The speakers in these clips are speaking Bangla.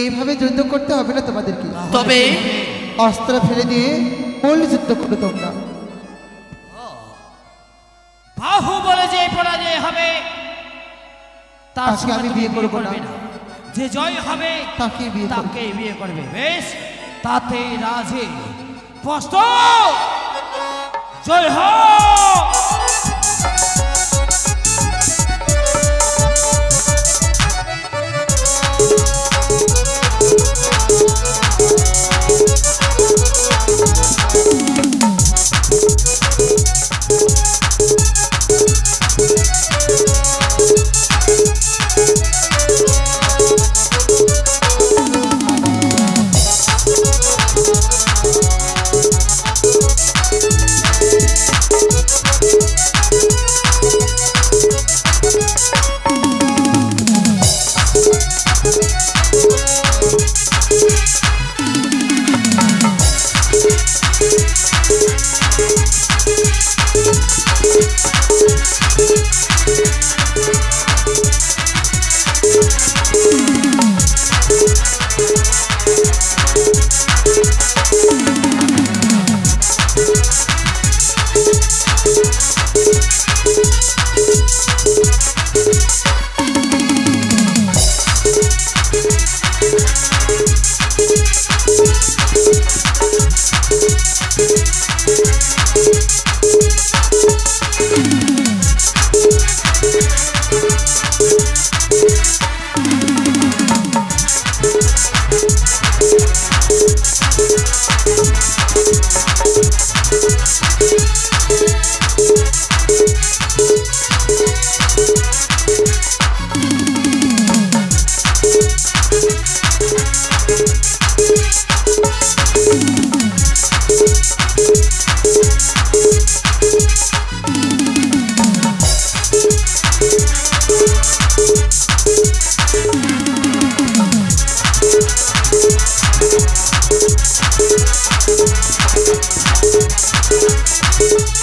এইভাবে যুদ্ধ করতে হবে না তোমাদেরকে, তবে অস্ত্র ফেলে দিয়ে মূল যুদ্ধ করো তোমরা। বাহু বলে যে পরাজয় হবে তাকে আমি বিয়ে করবো না, যে জয় হবে তাকে বিয়ে করবে। বেশ, তাতে রাজে স্পষ্ট জয় হোক।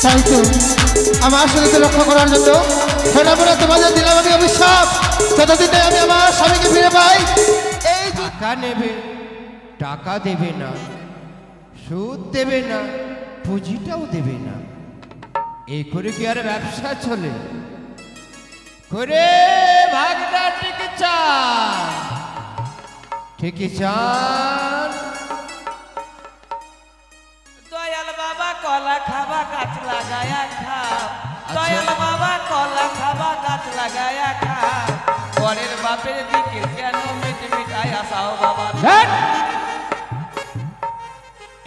তাই তো আমার স্বামীকে রক্ষা করার জন্য সেনাপতি তোমাদের দিলাম আমি অভিশাপ, যতদিন আমি আমার স্বামীকে ফিরে পাই। এই টাকা নেবে, টাকা দেবে না, সুদ দেবে না, পুঁজিটাও দেবে না, এই করে কি আর ব্যবসা চলে? করে ভাগটা টিকে চান, ঠিকই চান। দয়াল বাবা কলা খাবা গাছ লাগায়া খাও, দয়াল বাবা কলা খাবা গাছ লাগায়া খাও, পরের বাপের দিকে কেন মিট মিটাই আসাও বাবা।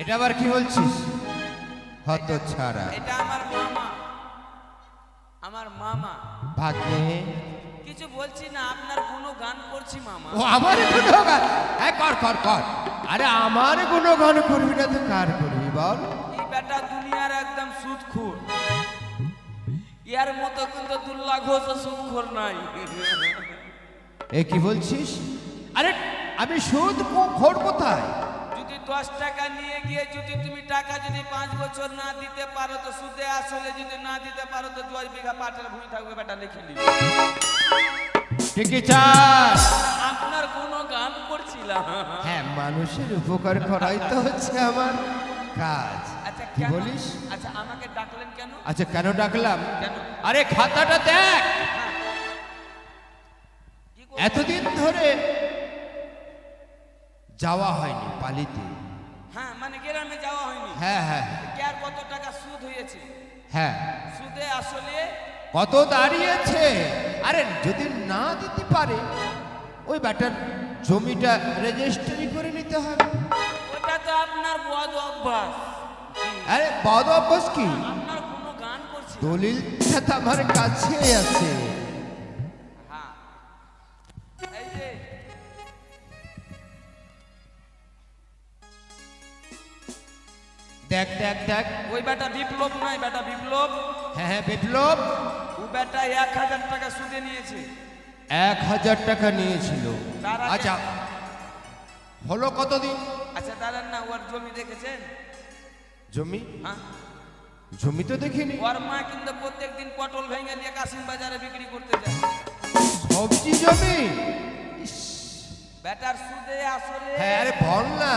এটা আবার কি বলছিস? হত ছাড়া, এটা আমার মামা, আমার মামা। ভাগ্নে কিছু বলছি না, আপনার কোনো গান করছি মামা। ও আমার গুণগান? হ্যাঁ কর কর কর। আরে আমার গুণগান করবি না তো কার করবি বল? এই বেটা দুনিয়ার একদম সুদখোর, ইয়ার মতো কিন্তু দুল্লা ঘোষ সুদখোর নাই। এ কি বলছিস? আরে আমি সুদ খোর কোথায়? যদি 10 টাকা নিয়ে গিয়ে যদি তুমি টাকা যদি 5 বছর না দিতে পারো তো সুদে আসলে যদি না দিতে পারো তো 10 বিঘা পাটের ভূমি থাকবে, বেটা লিখে নিবি। ঠিকই চাস। আপনার কোনো গান করছিলাম। হ্যাঁ, মানুষের উপকার করাই তো হচ্ছে আমার কাজ। আচ্ছা কি কেন বলিস? আচ্ছা আমাকে ডাকলেন কেন? আচ্ছা কেন ডাকলাম? কেন? আরে খাতাটা দেখ, কি করব? এতদিন ধরে যাওয়া হয়নি পালিতে। হ্যাঁ মানে গ্রামে যাওয়া হয়নি। হ্যাঁ হ্যাঁ কি আর কত টাকা সুদ হয়েছে? হ্যাঁ, সুদে আসলে কত দাঁড়িয়েছে? আরে যদি না দিতে পারে ওই ব্যাটার জমিটা রেজিস্ট্রি করে নিতে হবে। ওটা তো আপনার বদ অভ্যাস। আরে বদ অভ্যাস কি? আপনার কোনো গান করছি দলিলটা তো আমার কাছে আছে। হ্যাঁ এই যে দেখ দেখ দেখ। ওই বেটা বিপ্লব নয়, বেটা বিপ্লব। হ্যাঁ হ্যাঁ বিপ্লব। ও বেটা 1000 টাকা সুদে নিয়েছে। 1000 টাকা নিয়েছিল। তার আগে- আচ্ছা হলো কতদিন? আচ্ছা দাঁড়ান না, ওর জমি দেখেছেন? জমি? হ্যাঁ, জমি তো দেখিনি। ওর মা কিন্তু প্রত্যেকদিন পটল ভেঙে নিয়ে কাশিম বাজারে বিক্রি করতে যায়। সবজি জমি? বেটার সুদে আসলে হ্যাঁ আরে বল না।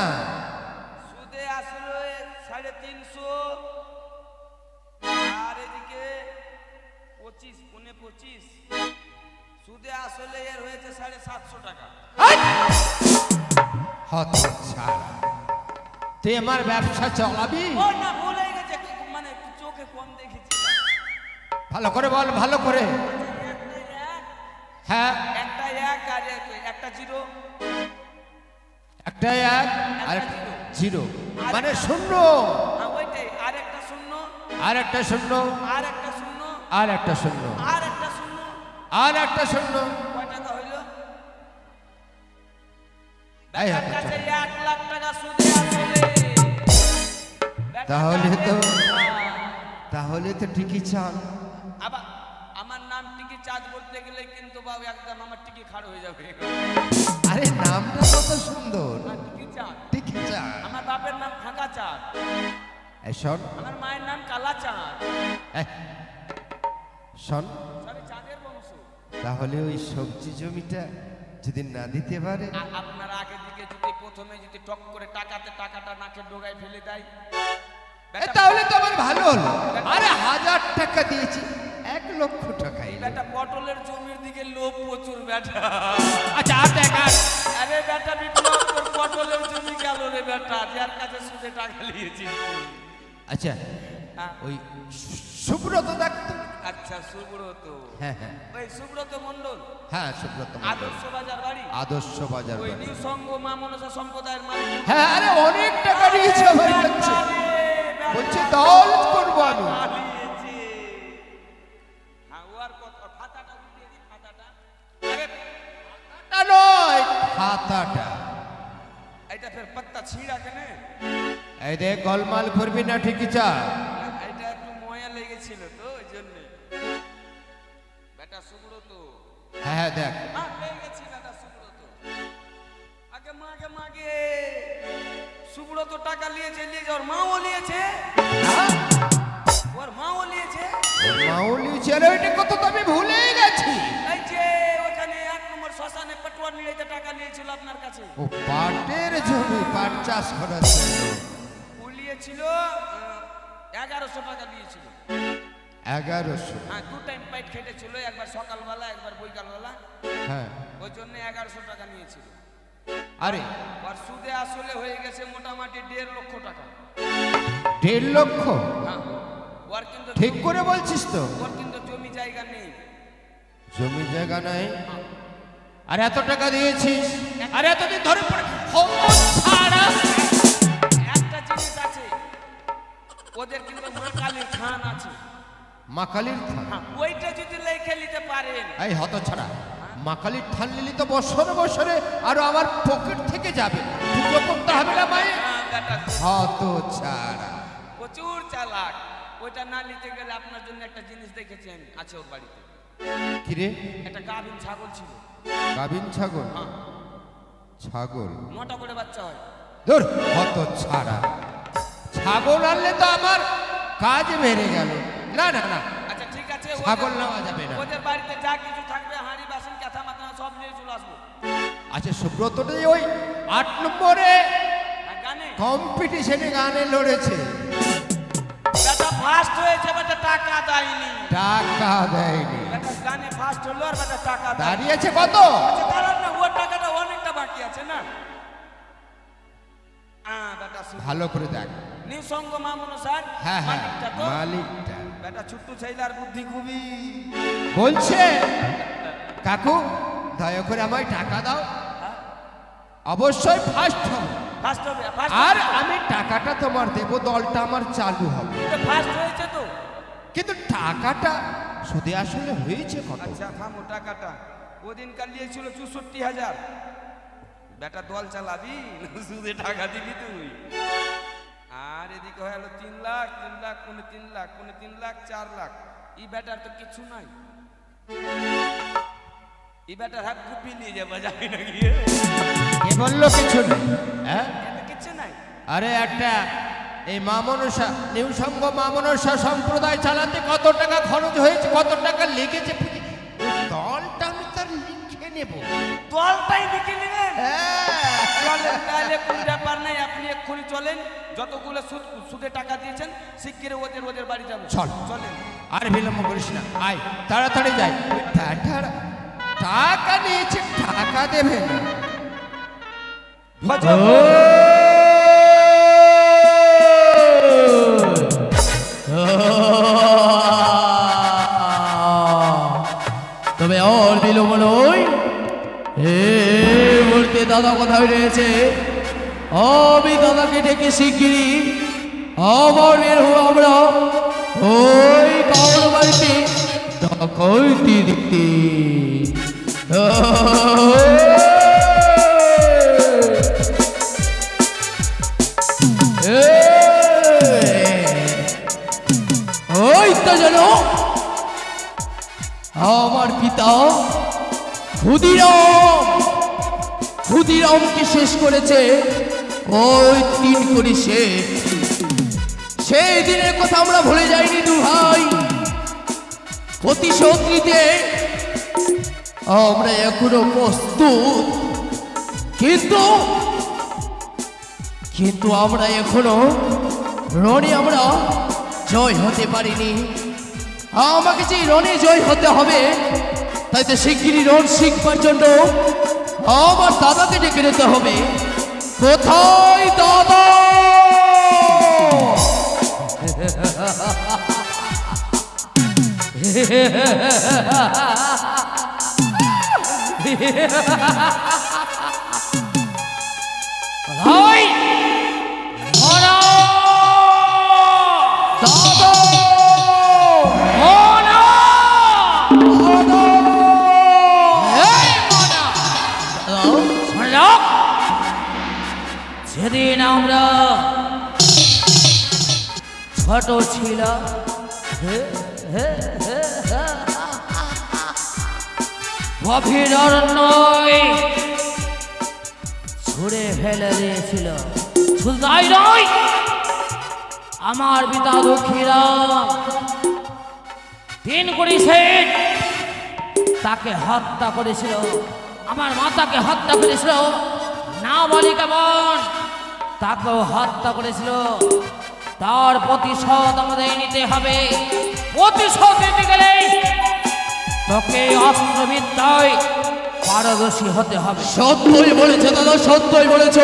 সুদে আসলে 350, আর এদিকে 25 সুদে আসলে এর হয়েছে 750 টাকা। হত ছাড়া, তুই আমার ব্যবসা চালাবি? ও না, ভুল হয়ে গেছে, মানে একটু চোখে কম দেখেছি। ভালো করে বল, ভালো করে। একটা এক, হ্যাঁ একটা এক আর একটা জিরো। একটা এক আর জিরো, মানে শূন্য। ওইটাই, আর একটা শূন্য, আর একটা শূন্য, আর একটা শূন্য, আর একটা শূন্য, আর একটা শূন্য। আর একটা শূন্য। কয় টাকা হইল? এই বেটার হাতে কাছে চাপ। 1 লাখ টাকা সুদে আসলে। বেটার তাহলে কাছে- তো- হ্যাঁ। তাহলে তো ঠিকই চাল। আবার আমার নাম টিকি চাঁদ বলতে গেলে কিন্তু বাবু একদম আমার টিকি খাড় হয়ে যাবে। আরে নামটা কত সুন্দর, আমার টিকি চাঁদ। ঠিকই চাল। আমার বাপের নাম ফাঁকা চাঁদ, এই শোন, আমার মায়ের নাম কালা চাঁদ। এই, শোন, সরি, চাঁদের বংশ। তাহলে ওই সবজি জমিটা যদি না দিতে পারে, আর আপনার আগের দিকে যদি প্রথমে যদি টক করে টাকাটা নাকের ডোগায় ফেলে দেয়, বেটা- তাহলে তো আমার ভালো হলো। আরে 1000 টাকা দিয়েছি, 1 লক্ষ টাকা এলো। বেটা পটলের জমির দিকে লোভ প্রচুর বেটা। আচ্ছা আর দেখ আর। আরে বেটা বিপ্লব, তোর পটলের জমি গেল রে বেটা, যার কাছে সুদে টাকা নিয়েছিস। আচ্ছা হ্যাঁ। ওই সুব্রত ডাক্তার। আচ্ছা, সুব্রত। হ্যাঁ হ্যাঁ ওই সুব্রত মন্ডল, হ্যাঁ সুব্রত মণ্ডল। আদর্শ বাজার বাড়ি, আদর্শ বাজার ওই বাড়ি। নিউ সংঘ মা মনসা সম্প্রদায়ের মালিক। হ্যাঁ আরে অনেক টাকা নিয়েছে আমার কাছে, বলছে দল করবো আমি। হ্যাঁ, ও আর কত খাতাটা উঠিয়ে দি, খাতাটা। আরে না নয়, খাতাটা। এটা ফের পাত্তা ছিঁড়া কেনে? এই দেখ, গোলমাল করবি না, ঠিকই চা। এটা একটু ময়া লেগেছিল তো, ওই জন্যে। বেটা সুব্রত, হ্যাঁ হ্যাঁ দেখ, হ্যাঁ পেয়ে গেছি বেটা সুব্রত। আগে মাগে সুব্রত টাকা নিয়েছে, ওর মাও নিয়েছে, হ্যাঁ? ওর মাও নিয়েছে। ওর মাউলি ছেলে, ওইটা কত তো আমি ভুলেই গেছি। এই যে ওখানে 1 নম্বর শ্মশানে পেটুয়ার নিয়ে টাকা নিয়েছিল আপনার কাছে। ও পাটের জমি, পাট চাষ করার জন্য। ও নিয়েছিল 1100 টাকা দিয়েছিল। 1100? হ্যাঁ, 2 টাইম পাইট খেটেছিল, একবার সকালবেলা একবার বৈকালবেলা। হ্যাঁ। ওই জন্য 1100 টাকা নিয়েছিল। আরে আর সুদে আসলে হয়ে গেছে মোটামুটি 1.5 লক্ষ টাকা। 1.5 লক্ষ? হ্যাঁ, ওর কিন্তু ঠিক করে বলছিস তো? ওর কিন্তু জমি জায়গা নেই। জমি জায়গা নাই, আর এত টাকা দিয়েছিস, আর এতদিন ধরে পড়ে হত ছাড়া। একটা জিনিস আছে, ওদের কিন্তু মা কালীর থান আছে। মা কালীর থান? হ্যাঁ, ওইটা যদি লেখে নিতে পারেন। এই হত ছাড়া, মা কালীর থান নিলি তো বছরে বছরে আরো আমার পকেট থেকে যাবে, পুজো করতে হবে না মায়ে? হ্যাঁ, বেটা হত ছাড়া। প্রচুর চালাক। ওইটা না নিতে গেলে আপনার জন্য একটা জিনিস দেখেছেন আছে ওর বাড়িতে, কিরে? একটা গাভীন ছাগল ছিল। গাভিন ছাগল? হ্যাঁ, ছাগল? 9টা করে বাচ্চা হয়। ধুর, হত ছাড়া, ছাগল আনলে তো আমার কাজ বেড়ে গেল। না না না, আচ্ছা ঠিক আছে, ছাগল নেওয়া যাবে না। ওদের বাড়িতে যা কিছু থাকবে, হাঁড়ি বাসন কাঁথা মাথা সব নিয়ে চলে আসবো। আচ্ছা সুব্রতটা ওই 8 নম্বরে আর গানে কম্পিটিশনে গানে লড়েছে, বেটা ফার্স্ট হয়েছে, বেটা টাকা দেয়নি। টাকা দেয়নি। বেটা গানে ফার্স্ট হলো আর বেটা টাকা দেয়নি। দাঁড়িয়েছে কত? আচ্ছা দাঁড়ান না, ওর টাকাটা অনেকটা বাকি আছে না। বেটা ভালো করে দেখ। নিউ সংঘ মা মনসার হ্যাঁ হ্যাঁ, মালিকটা তো। মালিকটা বেটা ছোট্ট ছেলের বুদ্ধি খুবই। বলছে, কাকু দয়া করে আমায় টাকা দাও, অবশ্যই ফার্স্ট হবে, ফার্স্ট হবে, ফার্স্ট আর আমি টাকাটা তোমার দেব, দলটা আমার চালু হবে। ফার্স্ট হয়েছে তো। কিন্তু টাকাটা সুদে আসলে হয়েছে কত? আচ্ছা থামো, টাকাটা ওদিনকার নিয়েছিল 64,000। বেটা দল চালাবি না সুদে টাকা দিবি তুই? আর এদিকে হয়ে গেল 3 লাখ 3 লাখ কোনে 3 লাখ কোনে 3 লাখ 4 লাখ এই ব্যাটার তো কিছু নাই এই ব্যাটার হাত কুপি নিয়ে যাবে যাবে না গিয়ে কে বললো কিছু নেই? হ্যাঁ এটা কিছু নাই আরে একটা এই মামনসা নিউ সংঘ মামনসা সম্প্রদায় চালাতে কত টাকা খরচ হয়েছে, কত টাকা লেগেছে ওই দলটা আমি তার লিখে নেব। দলটাই লিখে নেবেন হ্যাঁ চলেন তাহলে কোন ব্যাপার নাই আপনি এক্ষুনি চলেন যতগুলো সুদে টাকা দিয়েছেন শিগগিরই ওদের বাড়ি যাবো চল। চলেন আর বিলম্ব করিস না, আয় তাড়াতাড়ি যাই। টাকা নিয়েছে, টাকা দেবে না। তবে আর বিলম্ব নয়, এই মুহূর্তে দাদা কোথায় রয়েছে? আমি দাদাকে ডেকে শিগগিরি আবার বের হবো আমরা ওই কাউর বাড়িতে ডাকাইতি দেখতে। ওই তো জানো আমার পিতা ক্ষুদিরামকে শেষ করেছে ওই 3 কোটি শেঠ। সেই দিনের কথা আমরা ভুলে যাইনি দু ভাই, প্রতিশোধ নিতে আমরা এখনো প্রস্তুত, কিন্তু আমরা এখনো রণে আমরা জয় হতে পারিনি। আমাকে যে রণে জয় হতে হবে, তাই তো শিগগিরই রণ শিখবার জন্য আমার দাদাকে ডেকে নিতে হবে। কোথায় দাদা? ভাই মনা দাদা মনা এই মনা শুনলো, যেদিন আমরা ছোট ছিলাম গভীর অরণ্যে ছুঁড়ে ফেলে দিয়েছিল, শুধু তাই নয় আমার পিতা দুঃখীরাম 3 কোটি শেঠ তাকে হত্যা করেছিল, আমার মাতাকে হত্যা করেছিল, নাবালিকা বোন তাকেও হত্যা করেছিল। তার প্রতিশোধ আমাদের নিতে হবে। প্রতিশোধ নিতে গেলে তোকে অস্ত্রবিদ্যায় পারদর্শী হতে হবে। সত্যই বলেছে দাদা, সত্যই বলেছ।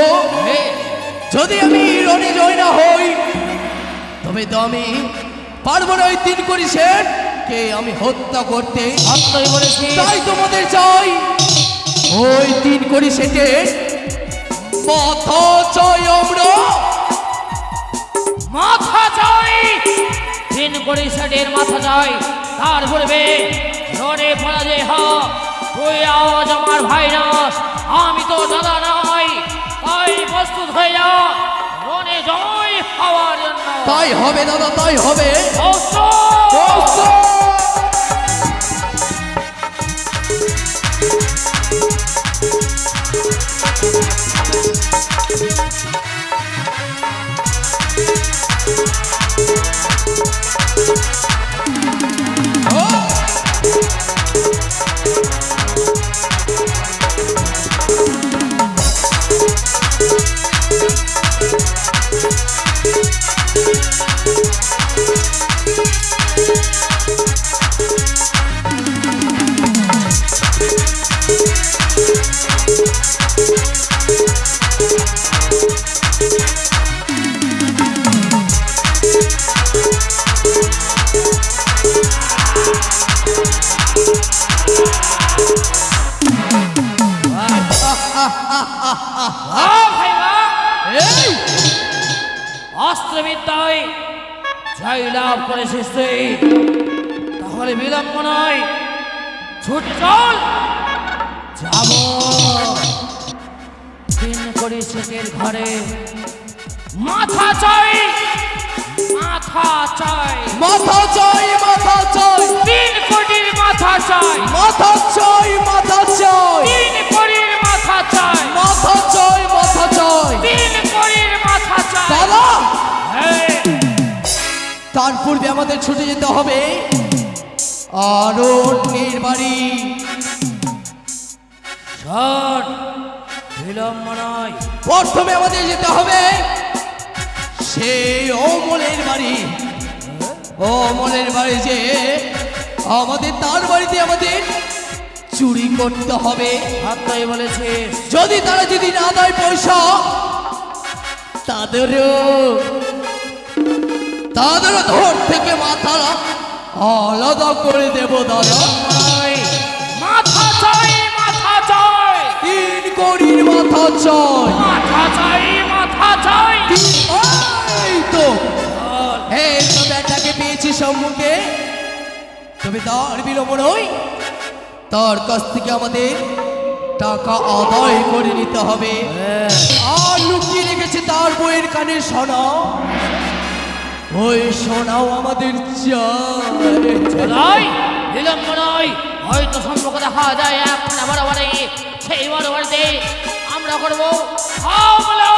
যদি আমি রণে জয় না হই, তবে তো আমি পারবো না ওই 3 কোটি শেঠকে আমি হত্যা করতে। সত্যই বলেছি। তাই তোমাদের চাই ওই 3 কোটি শেঠের মাথা চাই আমরা। মাথা চাই, 3 কোটি ষাটের মাথা চাই। তার পূর্বে রণে পরাজয় হ। তুই আজ আমার ভাই নাস, আমি তো দাদা নাই, তাই প্রস্তুত হয়ে যা রণে জয় হওয়ার জন্য। তাই হবে দাদা, তাই হবে। অস্ত্রবিদ্যায় জয় লাভ করেছিস তুই, তাহলে বিলম্ব নয়, ছুটে চল। যাব 3 কোটি শেঠের ঘরে, মাথা চাই, মাথা চাই, মাথা চাই, মাথা চাই, 3 কোটির মাথা চাই, মাথা চাই, মাথা চাই, 3 কোটির মাথা চাই, মাথা চাই, মাথা চাই। 3 কোটির মাথা চাই। দাদা, হ্যাঁ, তার পূর্বে আমাদের ছুটে যেতে হবে অরণ্যের বাড়ি। শোন, বিলম্ব নয়। প্রথমে আমাদের যেতে হবে সেই অমলের বাড়ি। অমলের বাড়ি যে আমাদের তার বাড়িতে আমাদের চুরি করতে হবে। ভাবতেই বলেছিস। যদি তারা যদি না দেয় পয়সা, তাদেরও ধর থেকে মাথা আলাদা করে দেব দাদা। নয়, মাথা চাই, মাথা চাই, 3 কোটির মাথা চাই। মাথা চাই, মাথা চাই। এই তো এই তো ব্যাটাকে পেয়েছি সম্মুখে। তবে তার বিলম্ব নয়, তার কাছ থেকে আমাদের টাকা আদায় করে নিতে হবে। আর লুকিয়ে রেখেছে তার বইয়ের কানে সোনা, ওই সোনাও আমাদের চাই। নয়, বিলম্ব নয়। হয়তো সম্পর্ক দেখা যায় একটা বরাবরে, সেই বরাবরতে আমরা করবো হামলা।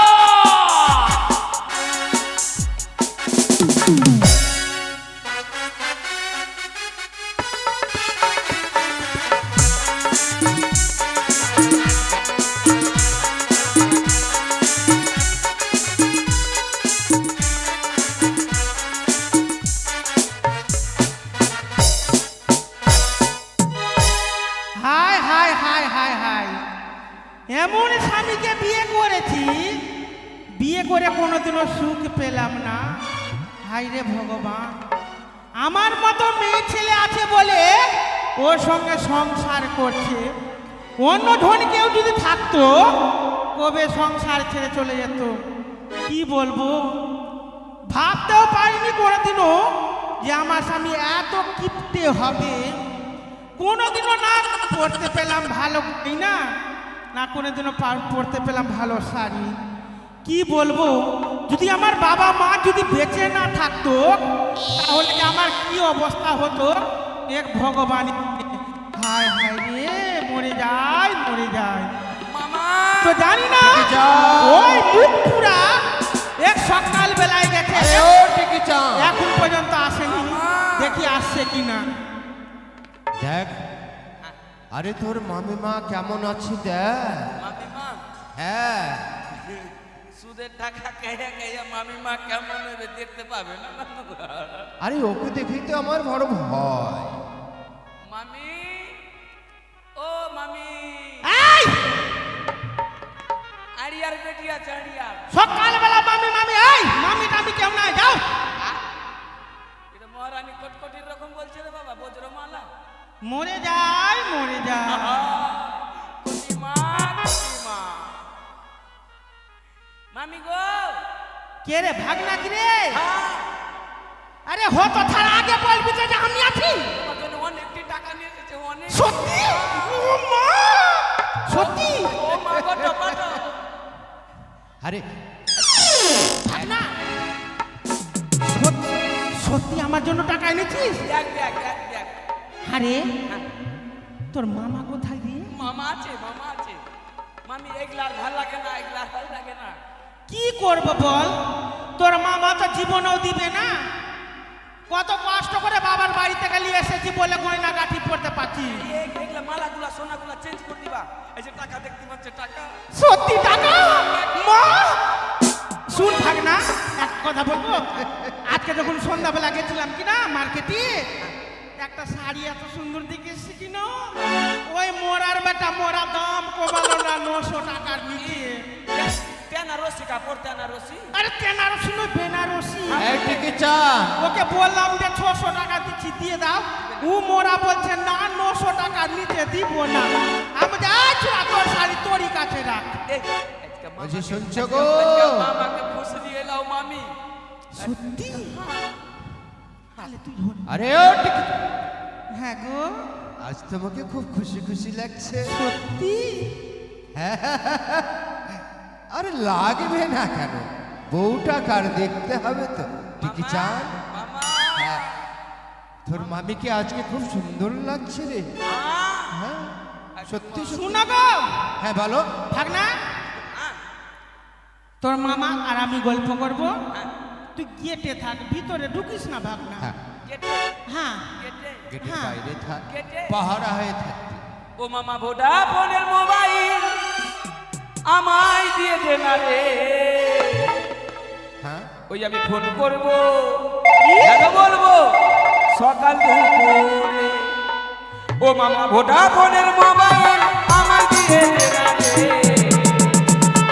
হায় হায় হায় হায় হায়, এমন স্বামীকে বিয়ে করেছি, বিয়ে করে কোনোদিনও সুখ পেলাম না। হায় রে ভগবান, আমার মতো মেয়ে ছেলে আছে বলে ওর সঙ্গে সংসার করছে। অন্য ধন কেউ যদি থাকতো কবে সংসার ছেড়ে চলে যেত। কি বলবো, ভাবতেও পারিনি কোনোদিনও যে আমার স্বামী এত কিপটে হবে। কোনোদিনও না পড়তে পেলাম ভালো বই না, না কোনোদিনও পড়তে পেলাম ভালো শাড়ি। কি বলবো, যদি আমার বাবা মা যদি বেঁচে না থাকতো তাহলে যে আমার কি অবস্থা হতো এক ভগবান। হায় হায় রে, মরে যায়, মরে যায়। মামা তো জানি না ওই মুখ পুরা এক সকাল বেলায় গেছে, আরে ও টিকি চাঁদ, এখন পর্যন্ত আসেনি। দেখি আসছে কিনা। দেখ, আরে তোর মামিমা কেমন আছে দেখ। মামিমা হ্যাঁ, সুদের টাকা খেয়ে খেয়ে মামিমা কেমন হবে দেখতে পাবে না। আরে ওকে দেখেই তো আমার বড় ভয়। মামি, ও মামি, এই আড়িয়ার বেটি আছে আড়িয়ার। সকালবেলা মামি মামি, এই মামি টামি কেমন আছে? যাও। এটা মহারানী কটকটির রকম বলছে রে বাবা, বজ্রমালা। মরে যায়, মরে যায়। কটিমা, কটিমা। মামি গো, কে রে, ভাগনা কি রে? হ্যাঁ, আরে হতো তার আগে বলবি তো যে আমি আছি। তোমার জন্য অনেকটি টাকা নিয়ে এসেছে, অনেক। সত্যি? ও মা, সত্যি? ও মা গো, টপাটো। আরে ভাগনা, সত্যি আমার জন্য টাকা এনেছিস? দেখ দেখ দেখ দেখ। আরে তোর মামা কোথায় রে? মামা আছে, মামা আছে। মামি এগুলা আর ভাল লাগে না, এগুলা আর ভাল লাগে না। কি করব বল, তোর মামা তো জীবনেও দিবে না। কত কষ্ট করে বাবার বাড়িতে গেলি এসেছি বলে গয়না গাঠি পড়তে পারছি। এগুলা মালাগুলা সোনাগুলা চেঞ্জ করে দিবা। এই যে টাকা দেখতে পাচ্ছে, টাকা। সত্যি টাকা? মা শুন ভাগনা, এক কথা বলবো। আজকে যখন সন্ধ্যাবেলা গেছিলাম কিনা মার্কেটে, একটা শাড়ি এত সুন্দর দেখেছি কিনা, ওই মোরার বেটা মোরা দাম কমালো না 900 টাকার নিচে। বেনারসি কাপড়, বেনারসি। আরে বেনারসি নয়, বেনারসি। এই টিকি চাঁদ, ওকে বললাম যে 600 টাকা দিচ্ছি, দিয়ে দাও। ও মোরা বলছে না, 900 টাকার নিচে দিব না। আমি যাই তোর শাড়ি তোরই কাছে রাখ। এই, আজকে মামা- বলছি শুনছো গো? আজকে মামাকে ফুসে দিয়ে এলাও মামি। সত্যি? তাহলে তুই ধর। আরে ও টিকি, হ্যাঁ গো, আজ তোমাকে খুব খুশি খুশি লাগছে। সত্যি? আরে লাগবে না কেন? বউটা কার দেখতে হবে তো ঠিকই চান মামা হ্যাঁ তোর মামিকে আজকে খুব সুন্দর লাগছে রে হ্যাঁ সত্যি সত্যি। শুনো গো হ্যাঁ বলো ভাগনা, তোর মামা আর আমি গল্প করব, তুই গেটে থাক, ভিতরে ঢুকিস না ভাগনা। হ্যাঁ গেটে হ্যাঁ গেটে গেটের হ্যাঁ। বাইরে থাক গেটে। পাহারা হয়ে থাকবি ও মামা ভোডাফোনের মোবাইল আমায় দিয়ে দে না রে, হ্যাঁ ওই আমি ফোন করব হ্যালো বলবো সকাল দুপুরে। ও মামা ভোডাফোনের মোবাইল আমায় দিয়ে দে না রে,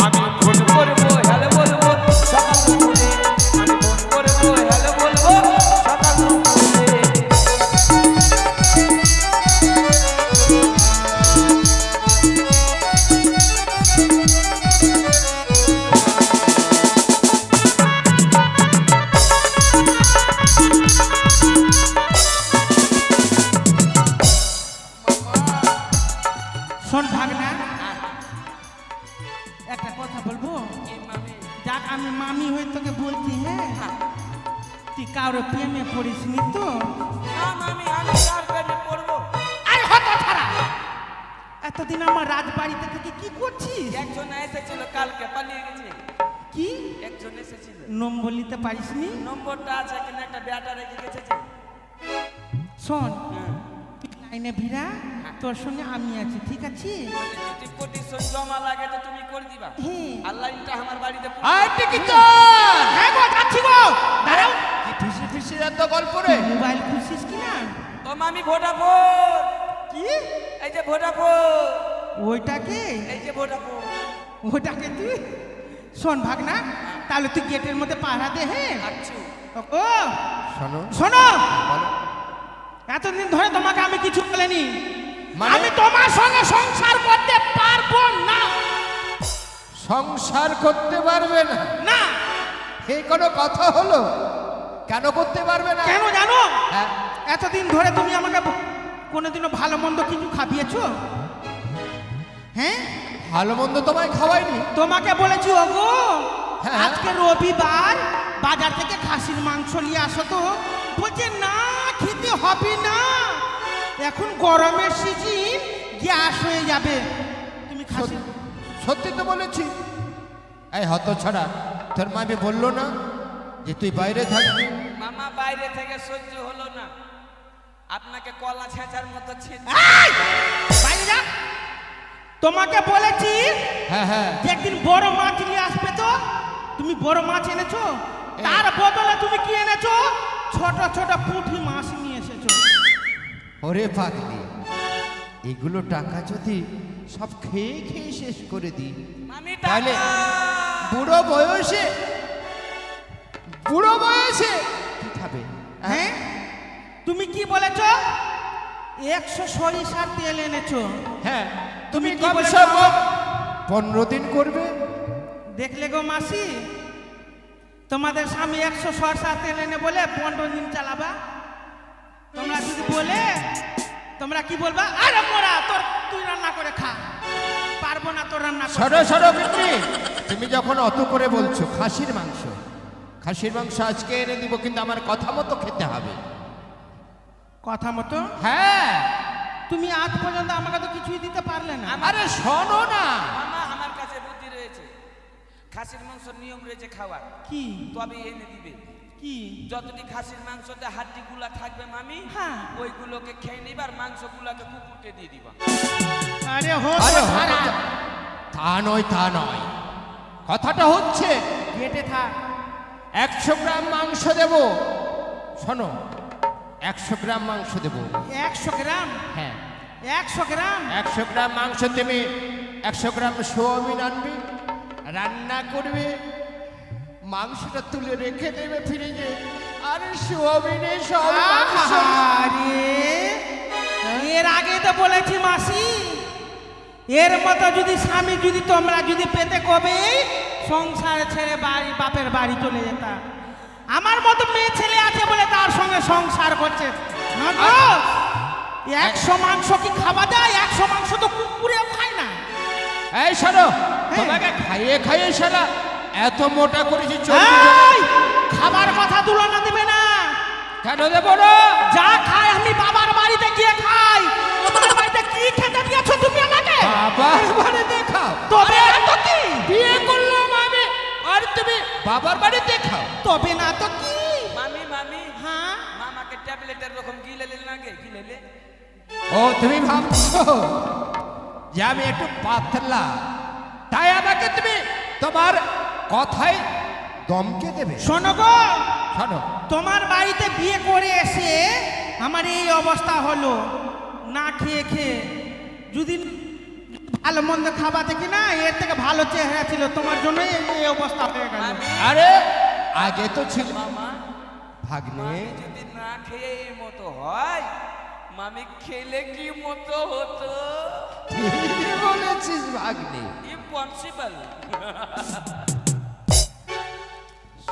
আমি ফোন করব হ্যালো বলবো সকাল দুপুরে, আমি ফোন করব হ্যালো বলবো সকাল দুপুরে। শোন ভাগনা, একটা কথা বলবো, কি মামি? যাক আমি মামি হয়ে তোকে বলছি, হ্যাঁ তুই কারো প্রেমে পড়িসনি তো? না মামি, আমি কার প্রেমে পড়বো? আরে হত ছাড়া, এতদিন আমার রাজবাড়িতে থেকে কি করছিস? একজন এসেছিল কালকে, পালিয়ে গেছে। কি একজন এসেছিল, নম্বর নিতে পারিসনি? নম্বরটা আছে কিনা একটা ব্যাটা রেখে গেছে যে। শোন, তুই লাইনে ভিড়া, তোর সঙ্গে আমি আছি, ঠিক আছে? যদি কোটিশন জমা লাগে তো তুমি করে দিবা। হ্যাঁ। আর লাইনটা আমার বাড়িতে আর ঠিকই চান হ্যাঁ গো, যাচ্ছি গো, দাঁড়াও। কি ফিসি ফিসি এত গল্প রে মোবাইল খুঁজছিস কি না? ও মামি ভোডাফোন, কি এই যে ভোডাফোন, ওইটাকে? এই যে ভোডাফোন। ওটাকে তুই? শোন ভাগনা, তাহলে তুই গেটের মধ্যে পাহারা দে, হ্যাঁ? আচ্ছা ও শোনো শোনো, বলো এতদিন ধরে তোমাকে আমি কিছু বলিনি, মানে? আমি তোমার সঙ্গে সংসার করতে পারবো না। সংসার করতে পারবে না না, এই কোনো কথা হলো? কেন করতে পারবে না কেন জানো? হ্যাঁ এতদিন ধরে তুমি আমাকে কোনোদিনও ভালো মন্দ কিছু খাবিয়েছো? হ্যাঁ, ভালো মন্দ তোমায় খাওয়াইনি তোমাকে বলেছি ওগো হ্যাঁ। আজকে রবিবার, বাজার থেকে খাসির মাংস নিয়ে আসো তো। বলছে না, খেতে হবে না, এখন গরমের সিজন, গ্যাস হয়ে যাবে। তুমি খাসি সত্যি তো বলেছি। এই হত ছাড়া তোর মামি বললো না যে তুই বাইরে থাকবি? মামা বাইরে থেকে সহ্য হলো না, আপনাকে কলা ছেঁচার মতো ছেঁচে। এই! বাইরে যা। তোমাকে বলেছি হ্যাঁ হ্যাঁ যে একদিন বড় মাছ নিয়ে আসবে তো, তুমি বড় মাছ এনেছো, তার বদলে তুমি কি এনেছো? ছোট ছোট পুঁটি মাছ নিয়ে এসেছো। ওরে পাগলি, এগুলো টাকা যদি সব খেয়ে খেয়ে শেষ করে দিই মামি তাহলে টাকা। বুড়ো বয়সে কি খাবে? হ্যাঁ, তুমি কি বলেছো? 100 সরিষার তেল এনেছো। হ্যাঁ তুমি তুমি কি কমসে বলেছো? কম 15 দিন করবে। দেখলে গো মাসি, তোমাদের স্বামী 100 সরষার তেল এনে বলে 15 দিন চালাবা। তোমরা যদি বলে, তোমরা কি বলবা? আরে মোরা তোর, তুই রান্না করে খা, পারবো না তোর রান্না করতে। সরো সরো বিক্রি, তুমি যখন অত করে বলছো খাসির মাংস আজকে এনে দিব, কিন্তু আমার কথা মতো খেতে হবে। কথা মতো? হ্যাঁ তুমি আজ পর্যন্ত আমাকে তো কিছুই দিতে পারলে না। আরে শোনো না, মামা আমার কাছে বুদ্ধি রয়েছে, খাসির মাংস নিয়ম রয়েছে খাওয়ার, কি তবে এনে দিবে। কি? যতটি খাসির মাংসতে হাড্ডিগুলা থাকবে মামি, হ্যাঁ। ওইগুলোকে খেয়ে নিবার, মাংসগুলাকে কুকুরকে দিয়ে দিবা। আরে হো আরে ছাড়া, তা নয় কথাটা হচ্ছে গেটে থাক। 100 গ্রাম মাংস দেব। শোনো, 100 গ্রাম মাংস দেব। 100 গ্রাম? হ্যাঁ 100 গ্রাম? 100 গ্রাম মাংস তুমি 100 গ্রাম সোয়াবিন আনবে, রান্না করবে, মাংসটা তুলে রেখে দেবে ফ্রিজে, আর সোয়াবিনে সব মাংস। আরে এর আগে তো বলেছি মাসি, এর মতো যদি স্বামী যদি তোমরা যদি পেতে কবে সংসার ছেড়ে বাড়ি, বাপের বাড়ি চলে যেতাম। আমার মতো মেয়ে ছেলে আছে বলে তার সঙ্গে সংসার করছে না গো। 100 মাংস কি খাওয়া যায়? 100 মাংস তো কুকুরেও খায় না। এই শোনো, হ্যাঁ। তোমাকে খাইয়ে সারা এত মোটা করেছি এই, খাবার কথা তুলনা দেবে না। কেন দেবো না? যা খাই আমি বাবার বাড়িতে গিয়ে খাই। আমার বাড়িতে কি খেতে দিয়েছো তুমি আমাকে? বাবার বাড়িতে খাও? তবে না তো কি? বিয়ে করলাম আমি আর তুমি বাবার বাড়িতে খাও? তবে না তো কি? মামি মামি হ্যাঁ মামাকে ট্যাবলেটের রকম গিলেলে লাগে গিলেলে। ও তুমি ভাবছো যে আমি একটু পাতলা, তাই আমাকে তুমি তোমার কথাই দমকে দেবে? শোনো গো, শোনো, তোমার বাড়িতে বিয়ে করে এসে আমার এই অবস্থা হলো, না খেয়ে খেয়ে। যদি ভালো মন্দ খাবার থেকে না, এর থেকে ভালো চেহারা ছিল, তোমার জন্যই এই অবস্থা হয়ে গেল। মামি আরে আগে তো ছিল মামা ভাগ্নে। মামি যদি না খেয়ে এই মতো হয়, মামি খেলে কি মতো হতো? ঠিকই বলেছিস ভাগ্নে। ইম্পসিবল।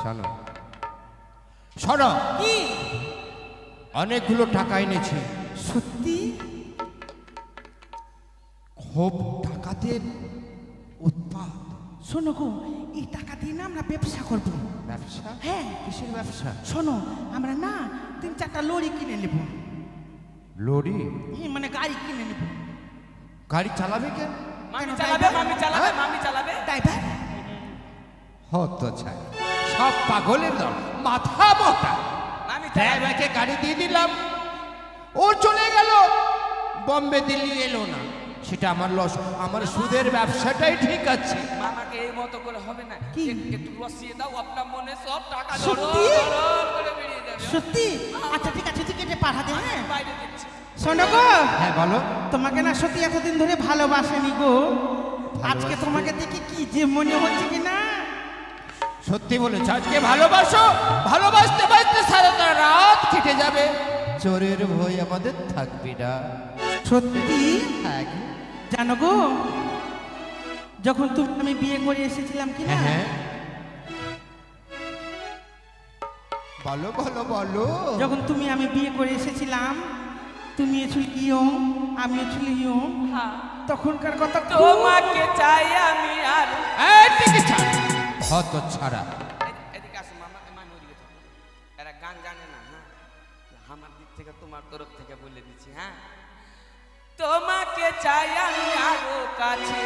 শোনো শোনো, কি অনেকগুলো টাকা এনেছি, সত্যি? খুব টাকাতে উৎপাদ। শোনো গো, এই টাকা দিয়ে না আমরা ব্যবসা করব। ব্যবসা? হ্যাঁ কিসের ব্যবসা? শোনো, আমরা না 3-4টা লরি কিনে নেব। লরি? হ্যাঁ, মানে গাড়ি কিনে নেব। গাড়ি চালাবে কেন? মামি চালাবে, মামি চালাবে, মামি চালাবে। ড্রাইভার হতো ছাই, সব পাগলের দল, মাথা মোটা। মামি চালাবে। ড্রাইভারকে গাড়ি দিয়ে দিলাম, ও চলে গেল বম্বে, দিল্লি এলো না, সেটা আমার লস। আমার সুদের ব্যবসাটাই ঠিক আছে। মামাকে এই মতো করে হবে না। কি? একটু রসিয়ে দাও, আপনার মনে সব টাকা সত্যি? করে বেরিয়ে যাবে। সত্যি? আচ্ছা ঠিক আছে, টিকেটে পাঠাতে। হ্যাঁ বাইরে দিচ্ছি। শোনো গো, হ্যাঁ বলো। তোমাকে না সত্যি এতদিন ধরে ভালোবাসেনি গো। আজকে তোমাকে দেখে কি যে মনে হচ্ছে কি না। সত্যি বলেছ, আজকে ভালোবাসো, ভালোবাসতে বাসতে সারা রাত কেটে যাবে, চোরের ভয় আমাদের থাকবে না। সত্যি? হ্যাঁ জানো গো, যখন তুমি আমি বিয়ে করে এসেছিলাম কি না, হ্যাঁ, বলো বলো বলো। যখন তুমি আমি বিয়ে করে এসেছিলাম, তুমিও ছিল ইয়ং, আমিও ছিল ইয়ং, হ্যাঁ। তখনকার কথা তোমাকে চাই আমি আর। এই টিকে ছাড়, হত ছাড়া। এদিকে আসো মামা, মামি ওদিকে থাকো। এরা গান জানে না। হ্যাঁ, আমার দিক থেকে তোমার তরফ থেকে বলে দিচ্ছি। হ্যাঁ, তোমাকে চাই আমি আরো কাছে,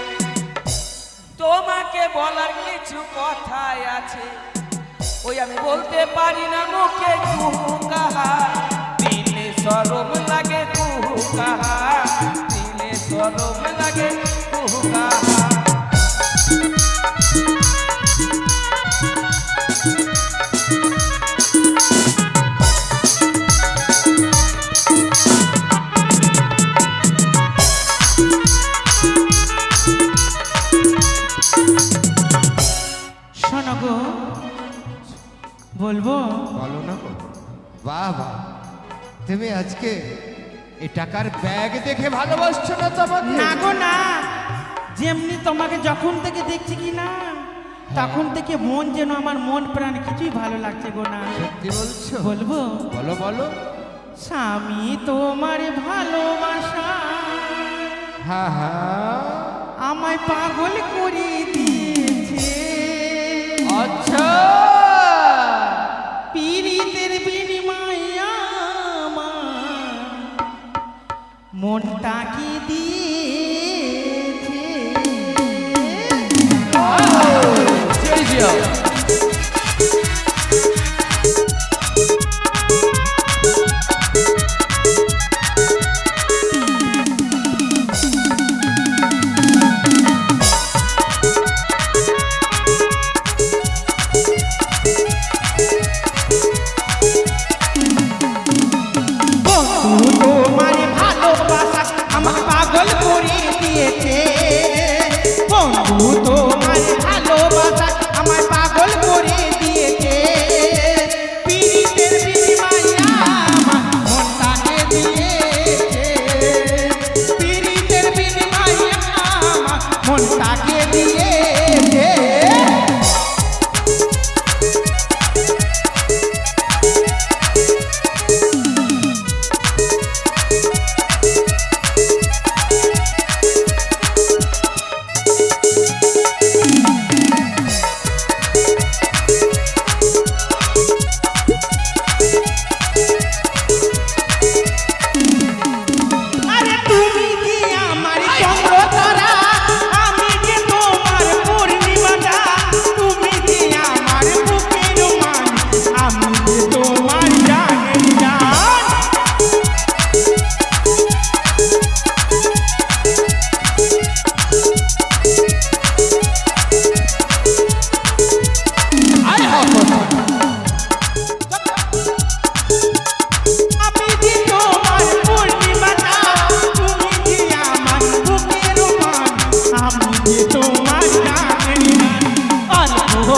তোমাকে বলার কিছু কথাই আছে, ওই আমি বলতে পারি না মুখে কুহু কাহা, দিলে সরম লাগে কুহু কাহা, দিলে সরম লাগে কুহু কাহা। শোনো গো, বলবো? বলো না গো। বাহ বাহ, তুমি আজকে এই টাকার ব্যাগ দেখে ভালোবাসছো না তোমাকে? না গো না, যেমনি তোমাকে যখন থেকে দেখছি কি না, তখন থেকে মন যেন আমার মন প্রাণ কিছুই ভালো লাগছে গো না। সত্যি বলছো? বলবো? বলো বলো। স্বামী তোমার ভালোবাসা হ্যাঁ হ্যাঁ, আমায় পাগল করে দিয়েছে। আচ্ছা, পীড়িতের বিনিময়ে আমার মনটা কি দিয়েছে।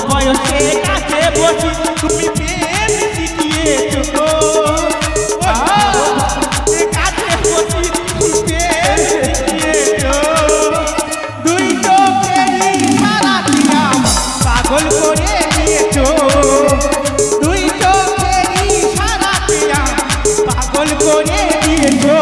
বয়সে কাছে বসি তুমি প্রেম শিখিয়েছো কাছে বসি তুমি প্রেম শিখিয়েছো দুই চোখেরই সারা দিলাম পাগল করে দিয়েছো দুই চোখেরই সারা দিলাম পাগল করে দিয়েছো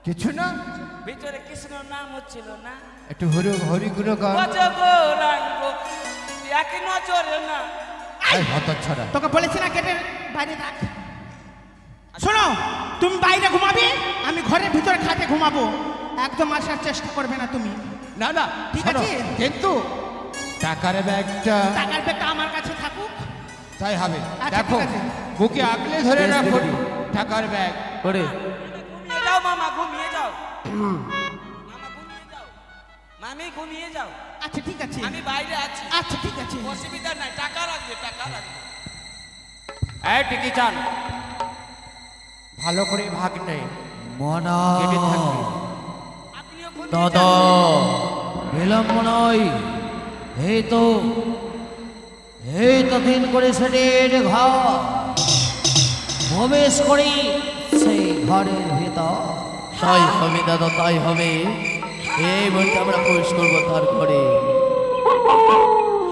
কিছু না ভিতরে কৃষ্ণর নাম হচ্ছিল না একটু হরি গুণ গান একই নজরে না হতচ্ছাড়া তোকে বলেছি না গেটের বাইরে থাক শোনো তুমি বাইরে ঘুমাবে আমি ঘরের ভিতরে খাটে ঘুমাবো একদম আসার চেষ্টা করবে না তুমি না না ঠিক আছে কিন্তু টাকার ব্যাগটা আমার কাছে থাকুক তাই হবে আচ্ছা, দেখো ঠিক আছে। বুকে আগলে ধরে রাখো টাকার ব্যাগ করে ঘুমিয়ে যাও মামা ঘুমিয়ে যাও মামা ঘুমিয়ে যাও মামি ঘুমিয়ে যাও আচ্ছা ঠিক আছে আমি বাইরে আছি আচ্ছা ঠিক আছে অসুবিধা নাই টাকা রাখবে এই টিকি চান ভালো করে ভাগ নেই মনা কেটে থাকবে আপনিও ঘুমিয়ে দাদা বিলম্ব নয় এই তো দিন করে সেটের ঘর প্রবেশ করি সেই ঘরের ভিতর তাই হবে দাদা তাই হবে এই বলতে আমরা প্রবেশ করবো তার ঘরে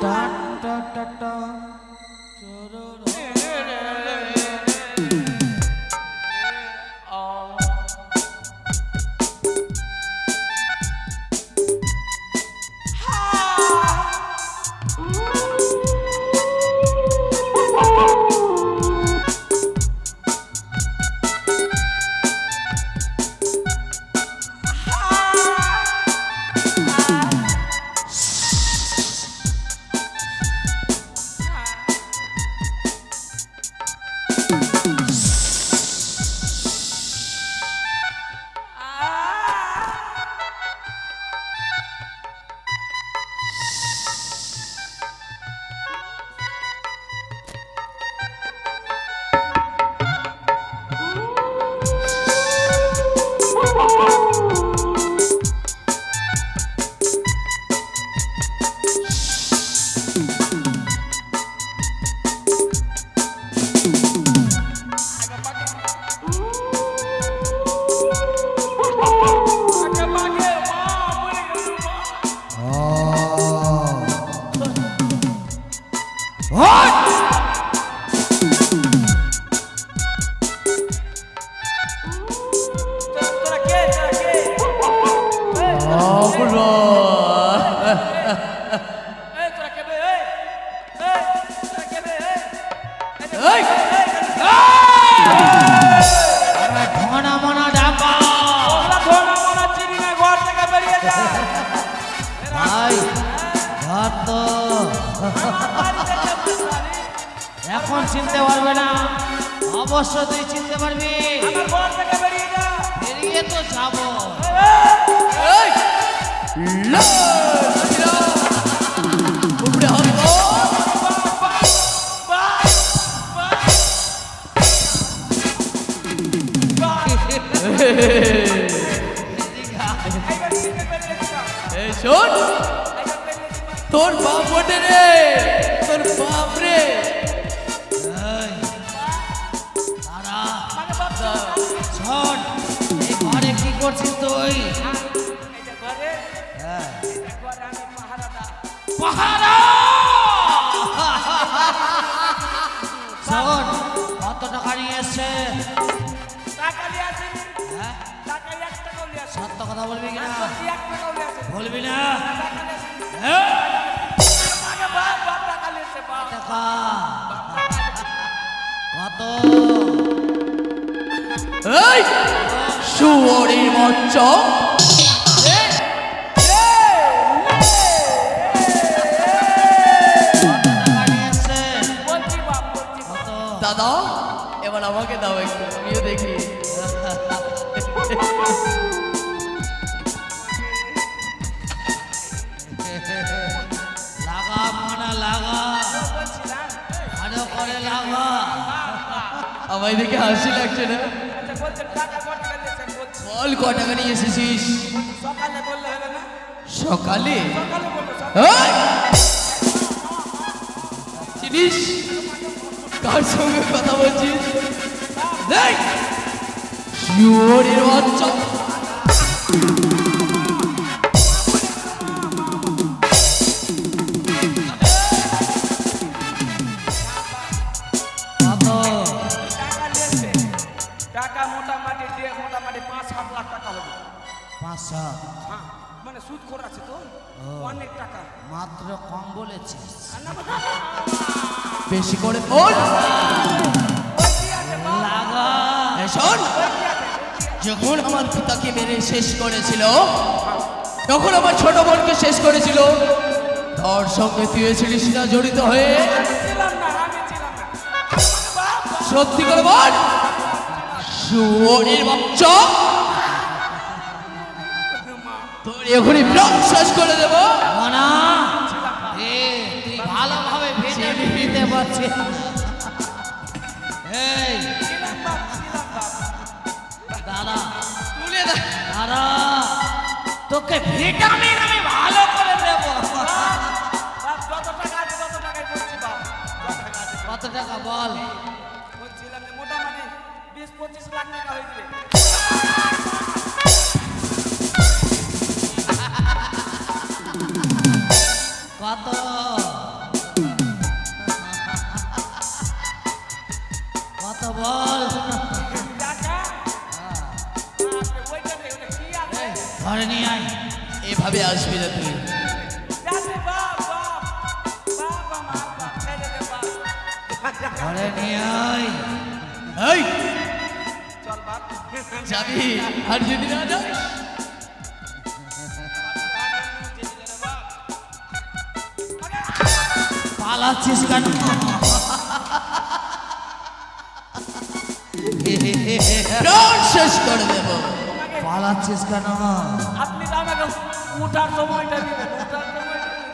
টা টা টা টা ভাই ভাত এখন চিনতে পারবে না, অবশ্য তুই চিনতে পারবি। আমার ঘর থেকে বেরিয়ে যা। বেরিয়ে তো যাবো। এই লাঠিরা উপরে হাত তোল। এই শোন, তোর বাপ ওঠে রে, তোর বাপ রে। তারা শোন, এই ঘরে কি করছিস তুই? পাহারা! শোন, কত টাকা নিয়ে এসছে? হ্যাঁ? সত্য কথা বলবি কিনা? বলবি না? হ্যাঁ? টাকা কত? এই শুয়োরের মচ্চ, টাকা নিয়ে এসছে? কত? দাদা এবার আমাকে দাও একটু, আমিও দেখি। লাগা মানা লাগা, ভালো করে লাগা। আমায় দেখে হাসি লাগছে না? বল ক টাকা নিয়ে এসেছিস? সকালে বললে হবে না? সকালে? সকালে বললো এই! চিনিস কার সঙ্গে কথা বলছিস? এই! শুয়োরের বাচ্চা, কত? টাকা নিয়েছে। টাকা মোটামুটি 5-7 লাখ টাকা হবে। 5-7? হ্যাঁ, মানে সুদ খোর আছে তো অনেক টাকা। মাত্র কম বলেছিস। বেশি করে বল। লাগা। এই শোন, যখন আমার পিতাকে মেরে শেষ করেছিল, তখন আমার ছোট বোনকে শেষ করেছিল, তোর সঙ্গে তুই ছিলিস না জড়িত হয়ে? ছিলাম না, আমি ছিলাম না। সত্যি করে বল। শুয়োরের বাচ্চা, তোর এখনই প্রাণ শেষ করে দেব। মনা, তুই ভালোভাবে ভেটে দিতে পারছিস। এই ছিলাম বাপ, ছিলাম বাপ। দাদা, তুলে দে। দাদা, তোকে ভিটামিন আমি ভালো করে দেব। বাপ, যত টাকা আছে তত টাকাই বলছি বাপ। যত টাকা আছে। কত টাকা বল? বলছিলাম যে মোটামুটি 20-25 লাখ টাকা হয়ে যাবে। কত? কত বল? টাকা? ওইটা নেই, ওটা কি আছে? ঘরে নিয়ে আয়। এভাবে আসবি না তুই। যাবে বাপ, বাপ। বাপ আমার, বাপ, ছেড়ে দে বাপ। ঘরে নিয়ে আয়। এই চল বাপ। যাবি, আর যদি না যাস পালাচ্ছিস কেন? প্রাণ শেষ করে দেব। পালাচ্ছিস কেন? আপনি তো আমাকে উঠার সময়টা দিবেন, উঠার সময়টা দিবেন।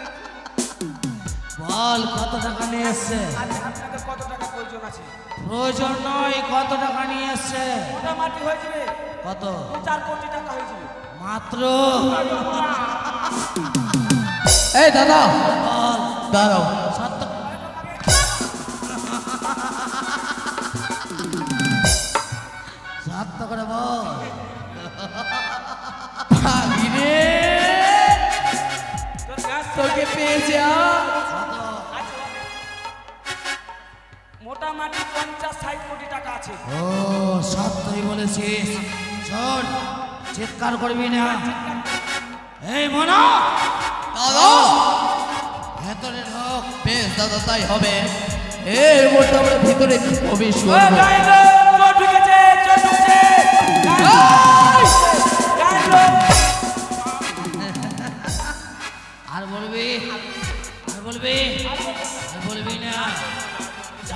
বল কত টাকা নিয়ে এসছে? আচ্ছা, আপনাদের কত টাকা প্রয়োজন আছে? প্রয়োজন নয়, কত টাকা নিয়ে এসছে? মোটামুটি হয়ে যাবে কত? 2-4 কোটি টাকা হয়ে যাবে। মাত্র? এই দাদা বল দাঁড়াও। সত্য। সত্য করে বল। ভাগি রে, তোর গ্যাস তোকে পেয়েছে আজ। কত? আছে? মোটামুটি 50-60 কোটি টাকা আছে। ও সত্যই বলেছিস। শোন, চিৎকার করবি না। এই মনা, দাদা ভেতরে ঢোক। বেশ দাদা, তাই হবে। এর মধ্যে আমরা ভিতরে প্রবেশ ও করবো। গাইলো, চোর ঢুকেছে, চোর ঢুকেছে। গাইলো। আর বলবি? আর বলবি? আর বলবি না?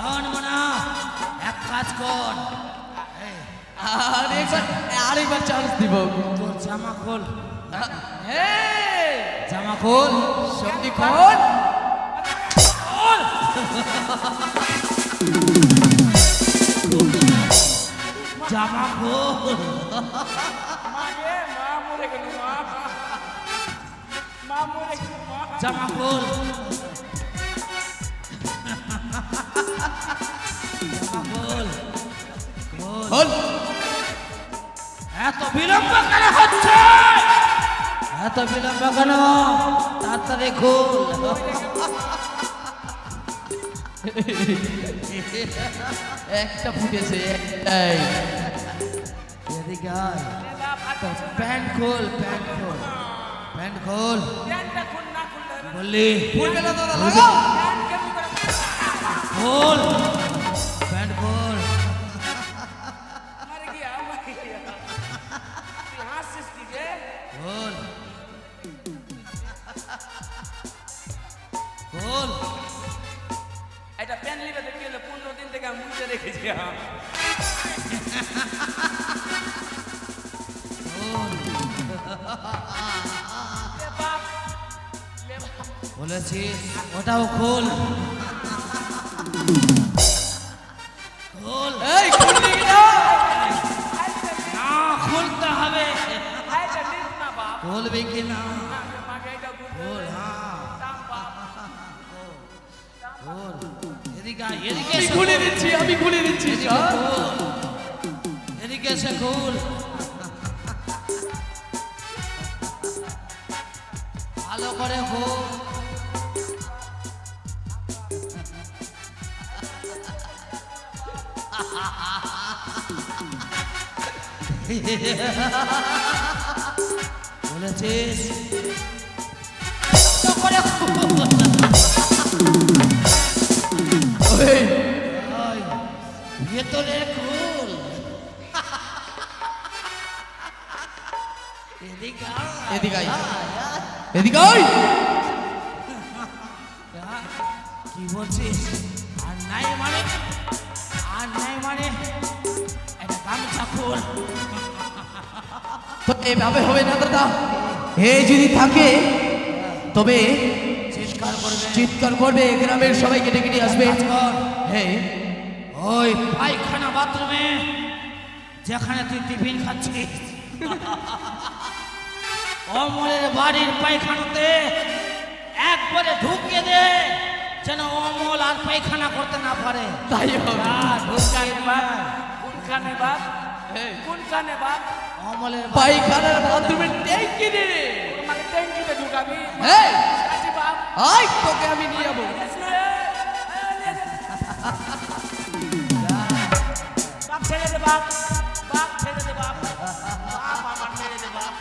শোন মনা, এক কাজ কর, আরেকবার চান্স দিব। তোর জামা খোল, এই, জামা খোল, সত্যি খোল। জামা খোল, মা রে, মা মরে গেল, মা। মা মরে গেল, মা। জামা খোল, জামা খোল, খোল। খোল। এত বিলম্ব কেন হচ্ছে? এত বিলম্ব কেন? তাড়াতাড়ি খোল। একটা ফুটেছে, একটাই। এদিকে আয়। তোর প্যান্ট খোল, প্যান্ট খোল, প্যান্ট খোল। প্যান্টটা খুল না খুললে হবে না। বললি ফুটবে না দাদা, লাগাও। প্যান্ট কেমনি করে খোল, প্যান্ট খোল। মারে গিয়া, মারে গিয়া। তুই হাসছিস কি রে? খোল, খোল। এটা প্যান্ট নিবে দেখি হলে 15 দিন থেকে আমি মুছে রেখেছি। লে বাপ, লে বাপ। বলেছিস ওটাও খোল, খোল। এই, খুলবি কি না? না, খুলতে হবে। আইটা নিস না বাপ। খুলবি কি না? মাকে এটা খুলতে খোল, হ্যাঁ, দাম বাপ। খোল। এদিকে আয়, এদিকে আমি এসে খুলে খোল। দিচ্ছি, আমি খুলে দিচ্ছি। এদিকে খোল, এদিকে এসে খোল। ভালো করে খোল। বলেছিস ভালো করে খোল। ওই, ওই, ভেতরে খোল। এদিকে আয়। এদিকে আয়। আয়, আয়। এদিকে আয়। কি বলছিস? আর নাই মানে, আর নাই মানে একটা গামছা খোল। তো এভাবে হবে না দাদা। এই যদি থাকে তবে চিৎকার করবে। চিৎকার করবে, গ্রামের সবাই কেটে কেটে আসবে। কাজ কর। হ্যাঁ, ওই পায়খানা বাথরুমে যেখানে তুই টিফিন খাচ্ছিস, অমলের বাড়ির পায়খানাতে একবারে ঢুকিয়ে দে, যেন অমল আর পায়খানা করতে না পারে। তাই হবে। কোনখানে বাপ? কোনখানে বাপ? কোনখানে বাপ? অমলের পায়খানার বাথরুমের ট্যাঙ্কি রে। আমাকে ট্যাঙ্কিতে ঢুকাবি? হ্যাঁ, কাশি বাপ। আয় তোকে আমি নিয়ে যাবো। বাপ ছেড়ে দে বাপ। বাপ ছেড়ে দে বাপ। বাপ আমার ছেড়ে দে বাপ।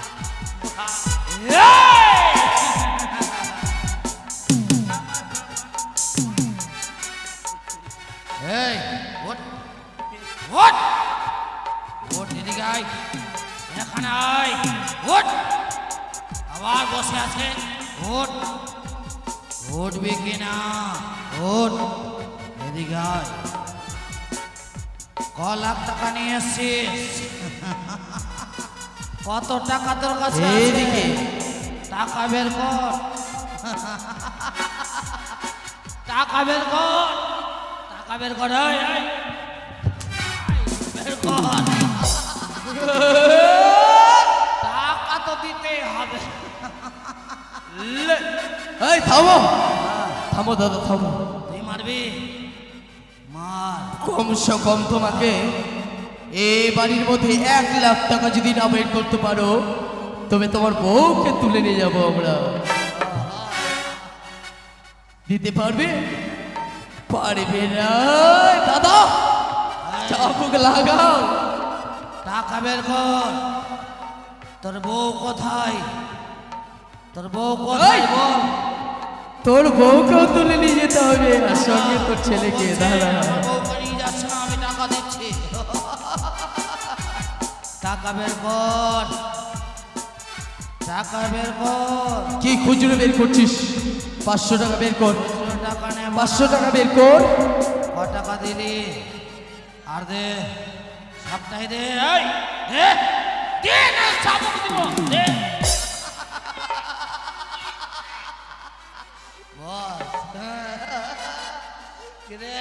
এই ওঠ, ওঠ, ওঠ, এদিকে আয়, এখানে আয়, ওঠ। আবার বসে আছে, ওঠ, উঠবি কিনা? ওঠ, এদিকে আয়। ক লাখ টাকা নিয়ে এসছিস? কত টাকা তোর কাছে আছে? এইদিকে। টাকা বের কর, টাকা বের কর, টাকা বের কর, এই, এই। বের কর। টাকা তো দিতে হবে। এই থামো, থামো দাদা, থামো। তুই মারবি? মার। কমসে কম তোমাকে এই বাড়ির মধ্যে 1 লাখ টাকা যদি না বের করতে পারো তবে তোমার বউকে তুলে নিয়ে যাবো আমরা। দিতে পারবে? পারবে না দাদা, চাবুক লাগাও। টাকা বের কর। তোর বউ কোথায়? তোর বউ কোথায় বল? তোর বউকেও তুলে নিয়ে যেতে হবে আর সঙ্গে তোর ছেলেকে। দাদা, আমার বউকে নিয়ে যাচ্ছে না, আমি টাকা দিচ্ছি। টাকা বের কর, টাকা বের কর। কি খুচরো বের করছিস? 500 টাকা বের কর। টাকা নে, 500 টাকা বের কর। ক টাকা দিদি আর দে সপ্তাহে দে এই দে দে না চাবুক দিব দে বস কিরে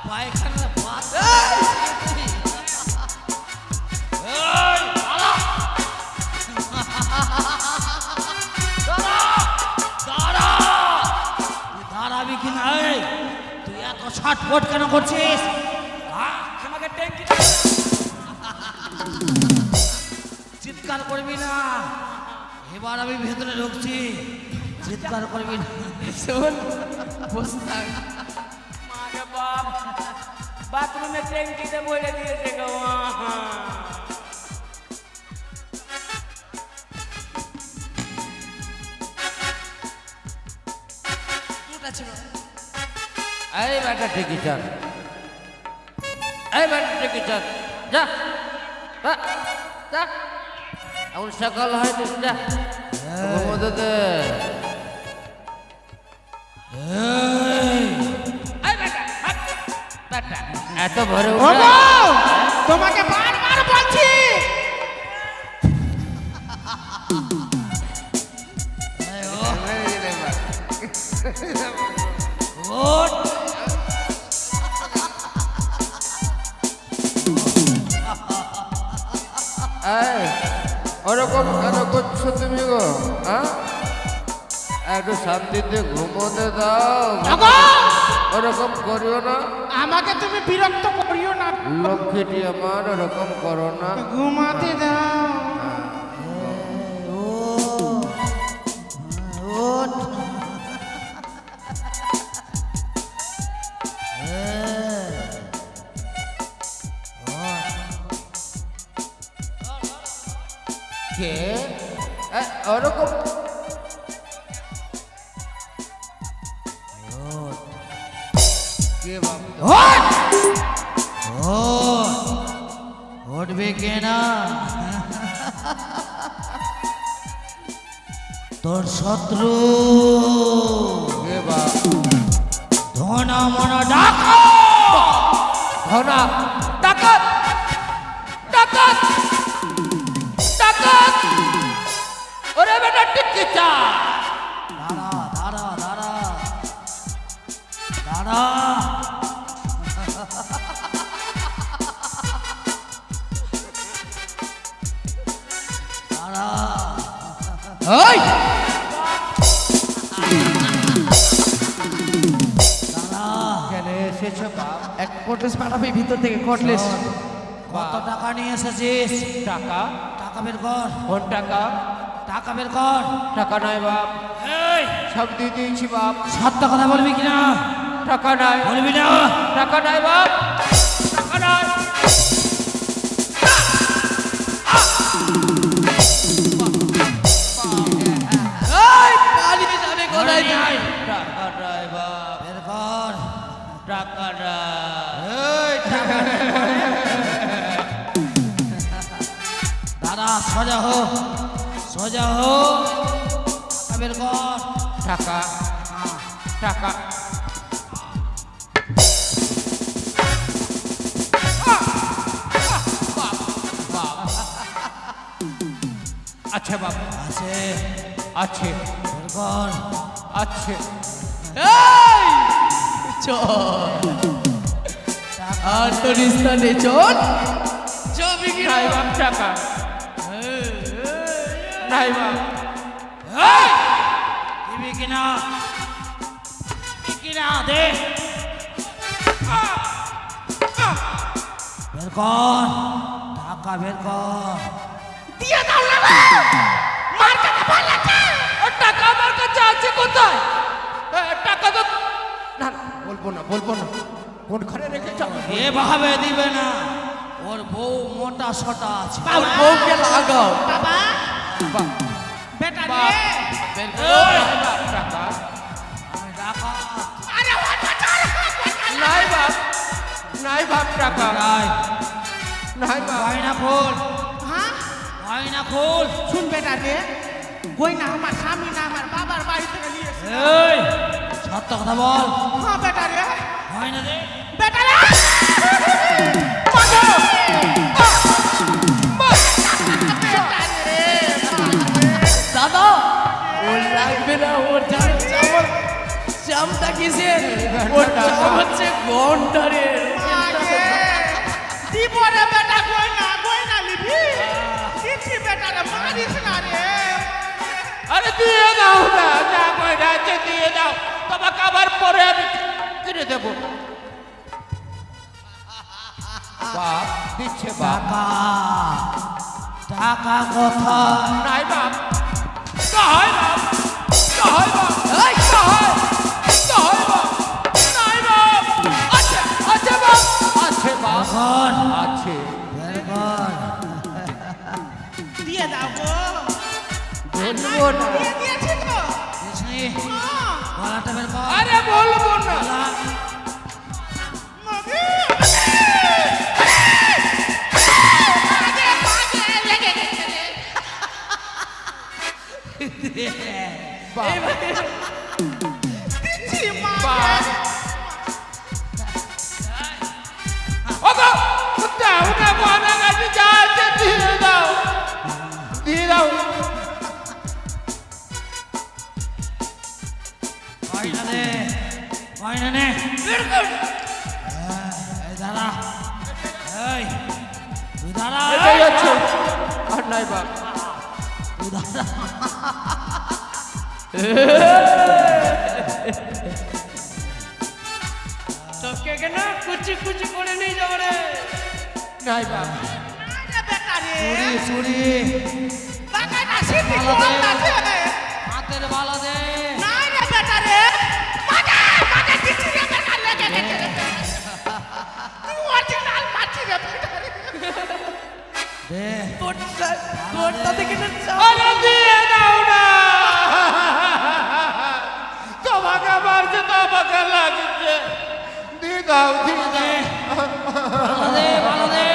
পায়খানা পাত এই আলা দাঁড়া দাঁড়াবি কি না তুই এত ছটফট কেন করছিস আমাকে ট্যাঙ্কি চিৎকার করবি না এবার আমি ভেতরে ঢুকছি চিৎকার করবি না শোন বসে থাক মাকে বাপ বাথরুমে ট্যাঙ্কিতে বলে দিয়েছে গো এই বেটা ঠিকই চল এই বেটা ঠিকই চল যা যা, যা এখন সকাল হয়নি যা ঘুমোতে দে এই বেটা, বেটা এত ভরে উঠে ওগো তোমাকে বারবার বলছি ওঠ এই, ওরকম কেন করছো তুমি গো হ্যাঁ একটু শান্তিতে ঘুমোতে দাও ওরকম করিও না আমাকে তুমি বিরক্ত করিও না লক্ষ্মীটি আমার ওরকম করো না ঘুমাতে দাও ওঠ কে ওরকম কে বাবা উঠবে কে না তোর শত্রু কে বাবা ধনা মনা ডাকো ধনা ডাকাত ডাকাত ডাকাত ওরে বেটা টিকি চা দাঁড়া দাঁড়া দাঁড়া দাঁড়া দাঁড়া ওই দাঁড়া কেন এসেছো বাপ এক কটলেস পাঠাবি ভিতর থেকে কটলেস কত টাকা নিয়ে এসেছিস টাকা টাকা বের কর কোন টাকা টাকা বের কর টাকা নয় বাপ এই সব দিয়ে দিয়েছি বাপ সত্য কথা বলবি কিনা টাকা নাই বলবি না টাকা নাই বাপ টাকা নাই এই পালিয়ে যাবে কোথায় নিয়ে আয়। টাকা নাই বাপ বের কর টাকা নাই এই টাকা দাঁড়া সোজা হো সোজা হো টাকা বের কর টাকা টাকা আচ্ছা বাবা আছে আছে বের কর আছে এই চল আর তোর স্থানে চল যাবি কি নাই বাপ টাকা নাই বাপ এই দিবি কিনা দিবি কিনা দে বের কর টাকা বের কর দিয়ে দাও না গো। মার কাছে ভয় লাগছে টাকা আমার কাছে আছে কোথায় টাকা তো না না, বলবো না কোন ঘরে রেখেছ এভাবে দিবে না ওর বউ মোটা সোটা আছে আর বউকে লাগাও বাবা বাপ বেটা বাপ রে বের করে বাপ টাকা আমি ডাকা আরে ও বাঁচা নাই বাপ নাই বাপ টাকা নাই নাই বাপ গয়না খোল হ্যাঁ গয়না খোল শুন বেটা রে গয়না আমার স্বামী না আমার বাবার বাড়ি থেকে নিয়ে এসে এই সত্য কথা বল হ্যাঁ বেটা রে গয়না দে বেটারা দাদা ওর লাগবে না, ওর চামটা কিসের, ওর চাম হচ্ছে গন্ডারের। দিবরে বেটা গয়না নিবি দিচ্ছি বেটারা মারিস না রে আরে দিয়ে দাও না, যা গয়না আছে দিয়ে দাও, তোমাকে আবার পরে আমি কিনে দেবো। বাপ দিচ্ছে বাপ। টাকা কথা নাই বাপ, নাই বাপ, নাই বাপ, নাই বাপ, নাই বাপ, আছে আছে বাপ, আছে বাপ, আছে। দিয়ে দাও গো বলবো না, দিয়ে দিয়েছি তো হ্যাঁ। গলাটা বের কর আরে বলবো না। মাগে বাপ দিচ্ছি বাপ, ওগো দাও না, গয়না গাড়ি যা আছে দিয়ে দাও, দিয়ে দাও। গয়না দে গয়না নে বের কর এই দাঁড়া এই তুই দাঁড়া এটাই আছে, আর নাই বাপ। তুই দাঁড়া তোকে কেন কুচি কুচি করে নিয়ে যাবো রে। নাই বাপ, বেটারে চুরি বাগান আসিবি কোন আছে হাতের বালা দে নাই রে বেটারে মাগে দিচ্ছি রে বেটা লেগে গেছে তুই অরিজিনাল মাছি রে বেটারে দে তোরটা থেকে না চাম। আরে দিয়ে দাও না, তোমাকে মারছে তো আমাকে লাগছে, দিয়ে দাও, দিয়ে দাও। বালা দে বালা দে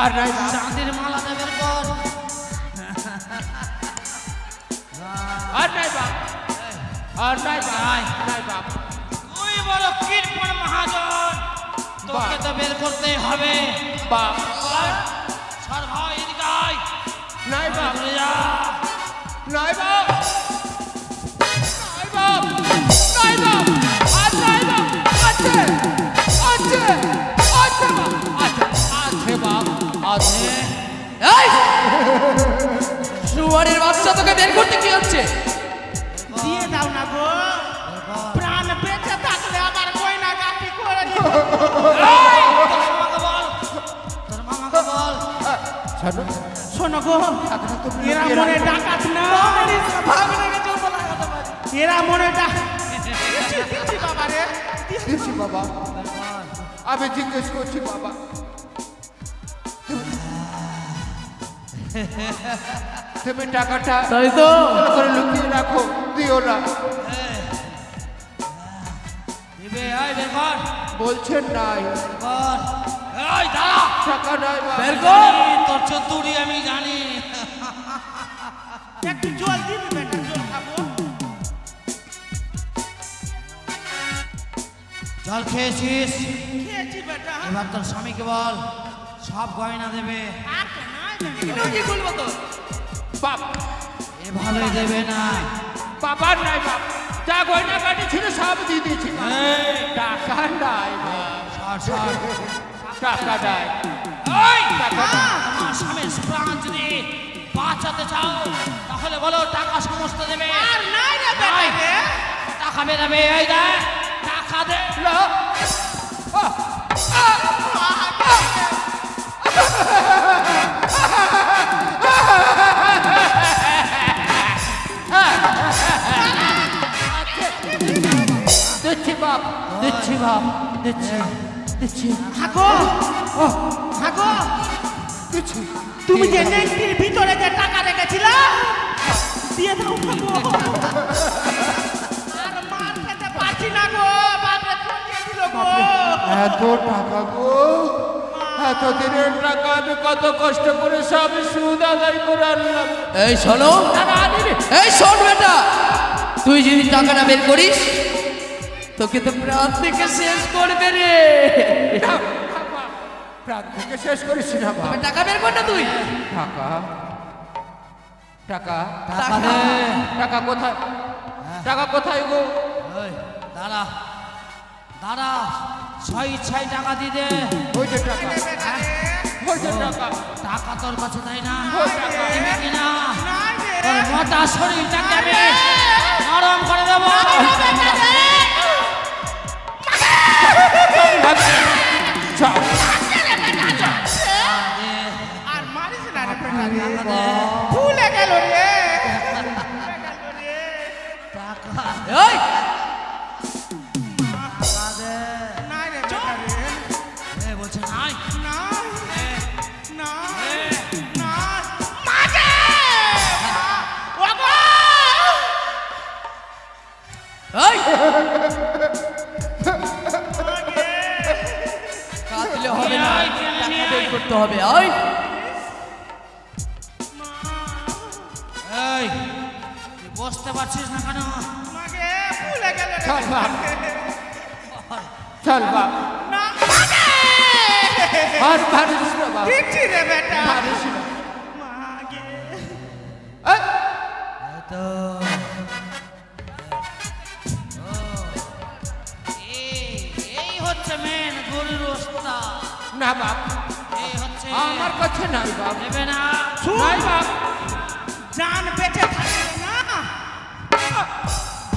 আর নাই বাপ, চাঁদের মালা দে বের কর আর নাই বাপ, আর নাই বাপ, নাই বাপ। তুই বড় কৃপণ মহাজন তোকে তো বের করতেই হবে বাপ, সর ভাই এদিকে আয় নাই বাপ, চলে যা নাই বাপ, নাই বাপ, নাই বাপ, আর নাই বাপ, আছে, আছে, আছে বাপ, আছে, আছে বাপ, আছে। এই শুয়ারের বাচ্চা, তোকে বের করতে কি হচ্ছে? দিয়ে দাও না গো প্রাণ বেঁচে থাকলে আবার গয়না গাটি করে দিব তোর মামাকে বল শোনো, শোনো গো টাকাটা তো এরা মনে ডাকাত না এরা মনে দিচ্ছি বাবা রে দিচ্ছি বাবা, আমি জিজ্ঞেস করছি বাবা, তুমি টাকাটা তাই তো ভালো করে লুকিয়ে রাখো, দিও না। দিবে আয় বের কর বলছেন নাই, কর এই দাঁড়া টাকা নাই বাবা। বের কর। জানি, তোর চতুরি আমি জানি একটু জল দিবি বেটা জল খাবো জল খেয়েছিস খেয়েছি বেটা এবার তোর স্বামীকে বল সব গয়না দেবে আর তো নাই বেটা। কি বলবো তো? বাপ, এ ভালোই দেবে না বাবার নাই বাপ, যা গয়না কাটি ছিল সব দিয়ে দিয়েছি বাপ। এই, টাকা নাই বাপ, সর সর টাকা নাই, এই, টাকা নাই। আমার স্বামীর প্রাণ যদি বাঁচাতে চাও তাহলে বলো টাকা সমস্ত দেবে আর নাই রে বেটা নাই। রে টাকা বেরাবে এই দে টাকা দে না, দিচ্ছি বাপ, দিচ্ছি বাপ, দিচ্ছি, দিচ্ছি, হাগো হাগো দিচ্ছি। তুমি যে নেংটির ভিতরে যে টাকা রেখেছিল দিয়ে দাও হাগো আর মার খেতে পারছি না গো বাপরে চলিয়ে দিল গো এত টাকা গো, এত দিনের টাকা আমি কত কষ্ট করে সব সুদ আদায় করে আনলাম, এই শোনো, এই শোন বেটা, তুই যদি টাকা না বের করিস তোকে তো প্রাণ থেকে শেষ করবে রে। প্রাণ থেকে শেষ করিস না বাপ। তবে টাকা বের কর না তুই। টাকা টাকা টাকা দে। টাকা কোথায়? টাকা কোথায় গো? ওই দাঁড়া দাঁড়া, ছয় ছয় টাকা দিয়ে দে। ওই যে টাকা, ওই যে টাকা। টাকা তোর কাছে তাই না? ওই টাকা। দিবি কিনা? নাই রে। তোর মোটা শরীরটাকে আমি নরম করে দেবো। চল। আর মারিস না রে বেটা রে। ভুলে গেল রে। টাকা এই টাকা দে। নাই রে বেটা রে। এ বলছে নাই। নাই। নাই। এ, নাই। মাগে! ওগো! এই মাগে! কাঁদলে হবে না, এই, কেন টাকা নিয়ে বের আয়? করতে হবে। ওই এই তুই বসতে পারছিস না কেন? মাগে! ভুলে গেল রে চল বেটা বাপ। রে। চল বাপ। না, মাগে! আর পারিস না বাপ। দিচ্ছি রে বেটা। পারিস না। মাগে! এই, এই তো এই হচ্ছে মেন গরুর ওস্তাদ। না বাপ, এই হচ্ছে আমার কাছে নাই বাপ। নেবে না। নাই বাপ। জান বেঁচে থাকে না।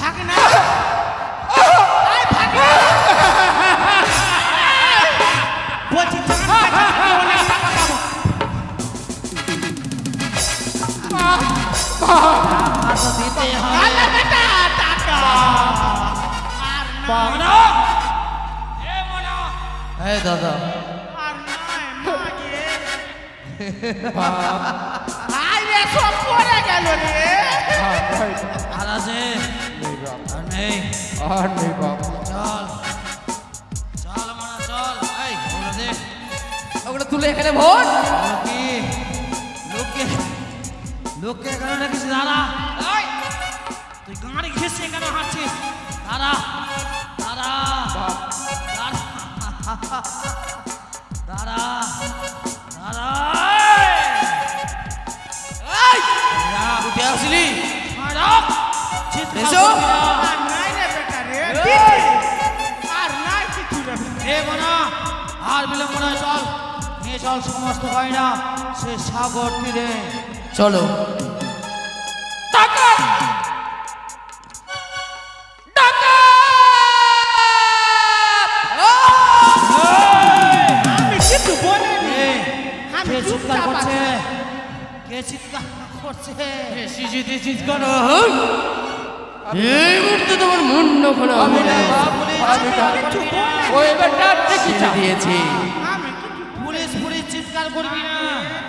ভাগ না। আয় ভাগ না। বলছি জান বেঁচে থাকলে অনেক টাকা পাবো। টাকা তো দিতে হবে। আলে বেটা টাকা। আর মনো! নাই। এ মনো! এই দাদা, আর নাই মাগে। বাপ। আয় রে সব পড়ে গেল রে। আর আছে? নেই বাপ। আর নেই। আর নেই বাপ। চল চল মনো চল। এই ওগুলো দে। ওগুলো তুলে এখানে ভর। ওগুলো কি? লোককে কেন রেখেছিস? দাঁড়া। এই, তুই গাড়ি ঘেসে কেন হাঁটছিস? দাঁড়া দাঁড়া দাঁড়া দাঁড়া দাঁড়া। এই উঠে আসলি? চিৎকার এসো। করবি না। আর নাই রে বেটা রে। দিচ্ছি। আর নাই কিছু রে। এ মনা, আর বিলম্ব নয়, চল নিয়ে চল সমস্ত গয়না সে সাগর তীরে। চলো। টাকা টাকা আমি কিছু বলিনি। আমি কে চিৎকার চুপচাপ করছে? আছি। কে চিৎকার করছে? বেশি যদি চিৎকার হয়, এই মুহূর্তে তোমার মুন্ড খোলা হবে না। আমি না। কিছু বলিনি। ওই বেটা দেখি ছেড়ে দিয়েছি। আমি কিছু পুলিশ পুলিশ চিৎকার করবি না।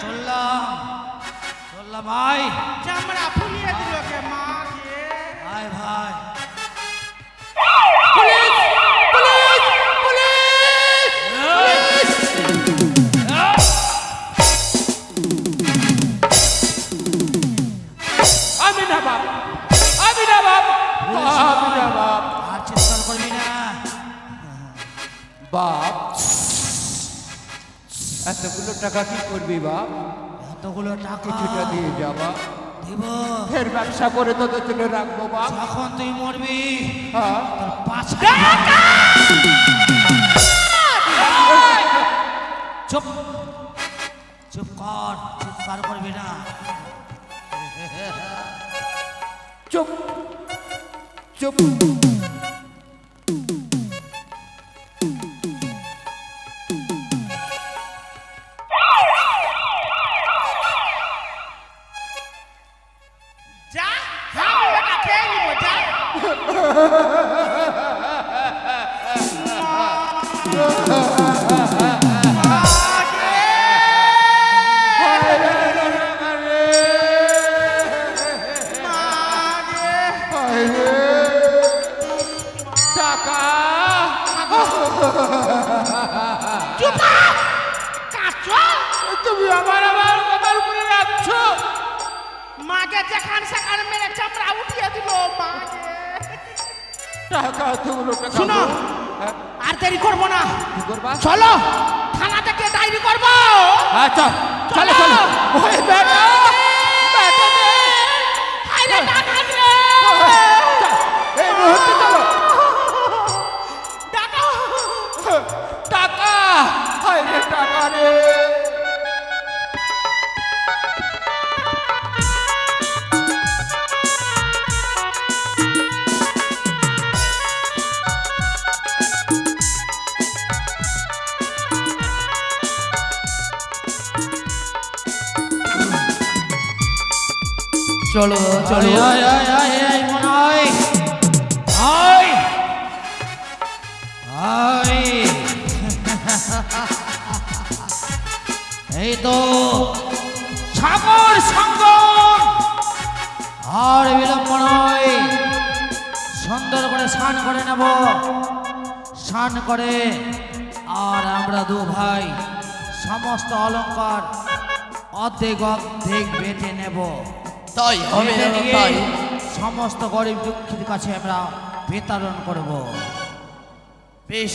চললাম চললাম ভাই। চামড়া ফুলিয়ে দিল কে মাকে। ভাই ভাই আমি না বাপ। আমি না বাপ। আমি না বাপ। আর চিৎকার করবি না। বাপ, এতগুলো টাকা কি করবি বাপ? এতগুলো টাকা কিছুটা দিয়ে যাবা। দিব ফের ব্যবসা করে তোদের জন্য রাখবো বাপ। যখন তুই মরবি হ্যাঁ। তোর পাছা। চুপ চুপ কর, চিৎকার করবি না। চুপ চুপ। যা আমি এটা খেয়ে নিব যা। টাকা তুমি আমার আমার কথার উপরে রাখছো। মাকে যেখান সেখানে মেরে চামড়া উঠিয়ে দিল মাকে। টাকা তুলো টাকা শোনো হ্যাঁ, আর দেরি করবো না, কি করবা? চলো থানা থেকে ডায়েরি করবো। আচ্ছা চলো চলো ওই বেটা বেটা রে। আরে ডাকাত রে, এই মুহূর্তে চলো। ডাকাত। টাকা হায় রে টাকা রে। চলো চলো আয় আয় আয় আয় মনে হয় আয় আয় এই তো সাগর সঙ্গম আর বিলম্ব নয়, সুন্দর করে স্নান করে নেব, স্নান করে আর আমরা দু ভাই সমস্ত অলংকার অর্ধেক অর্ধেক বেটে নেব। তাই হবে বেটে নিয়ে তাই সমস্ত গরিব দুঃখীর কাছে আমরা বিতরণ করব। বেশ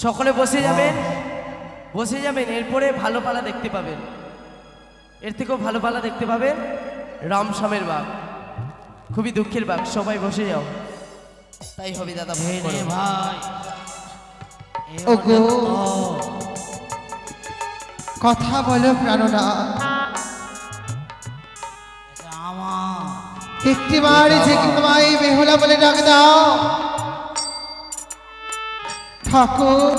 সকলে বসে যাবেন, বসে যাবেন। এরপরে ভালো পালা দেখতে পাবেন, এর থেকেও ভালো পালা দেখতে পাবেন। রামস্বামের বাঘ, খুবই দুঃখের বাঘ। সবাই বসে যাও। তাই হবে দাদা, ভোগ এই রে করো। ভাই ওগো। কথা বলো প্রাণনা, আমার একটিবার যে তোমায় বেহুলা বলে ডাক দাও। ঠাকুর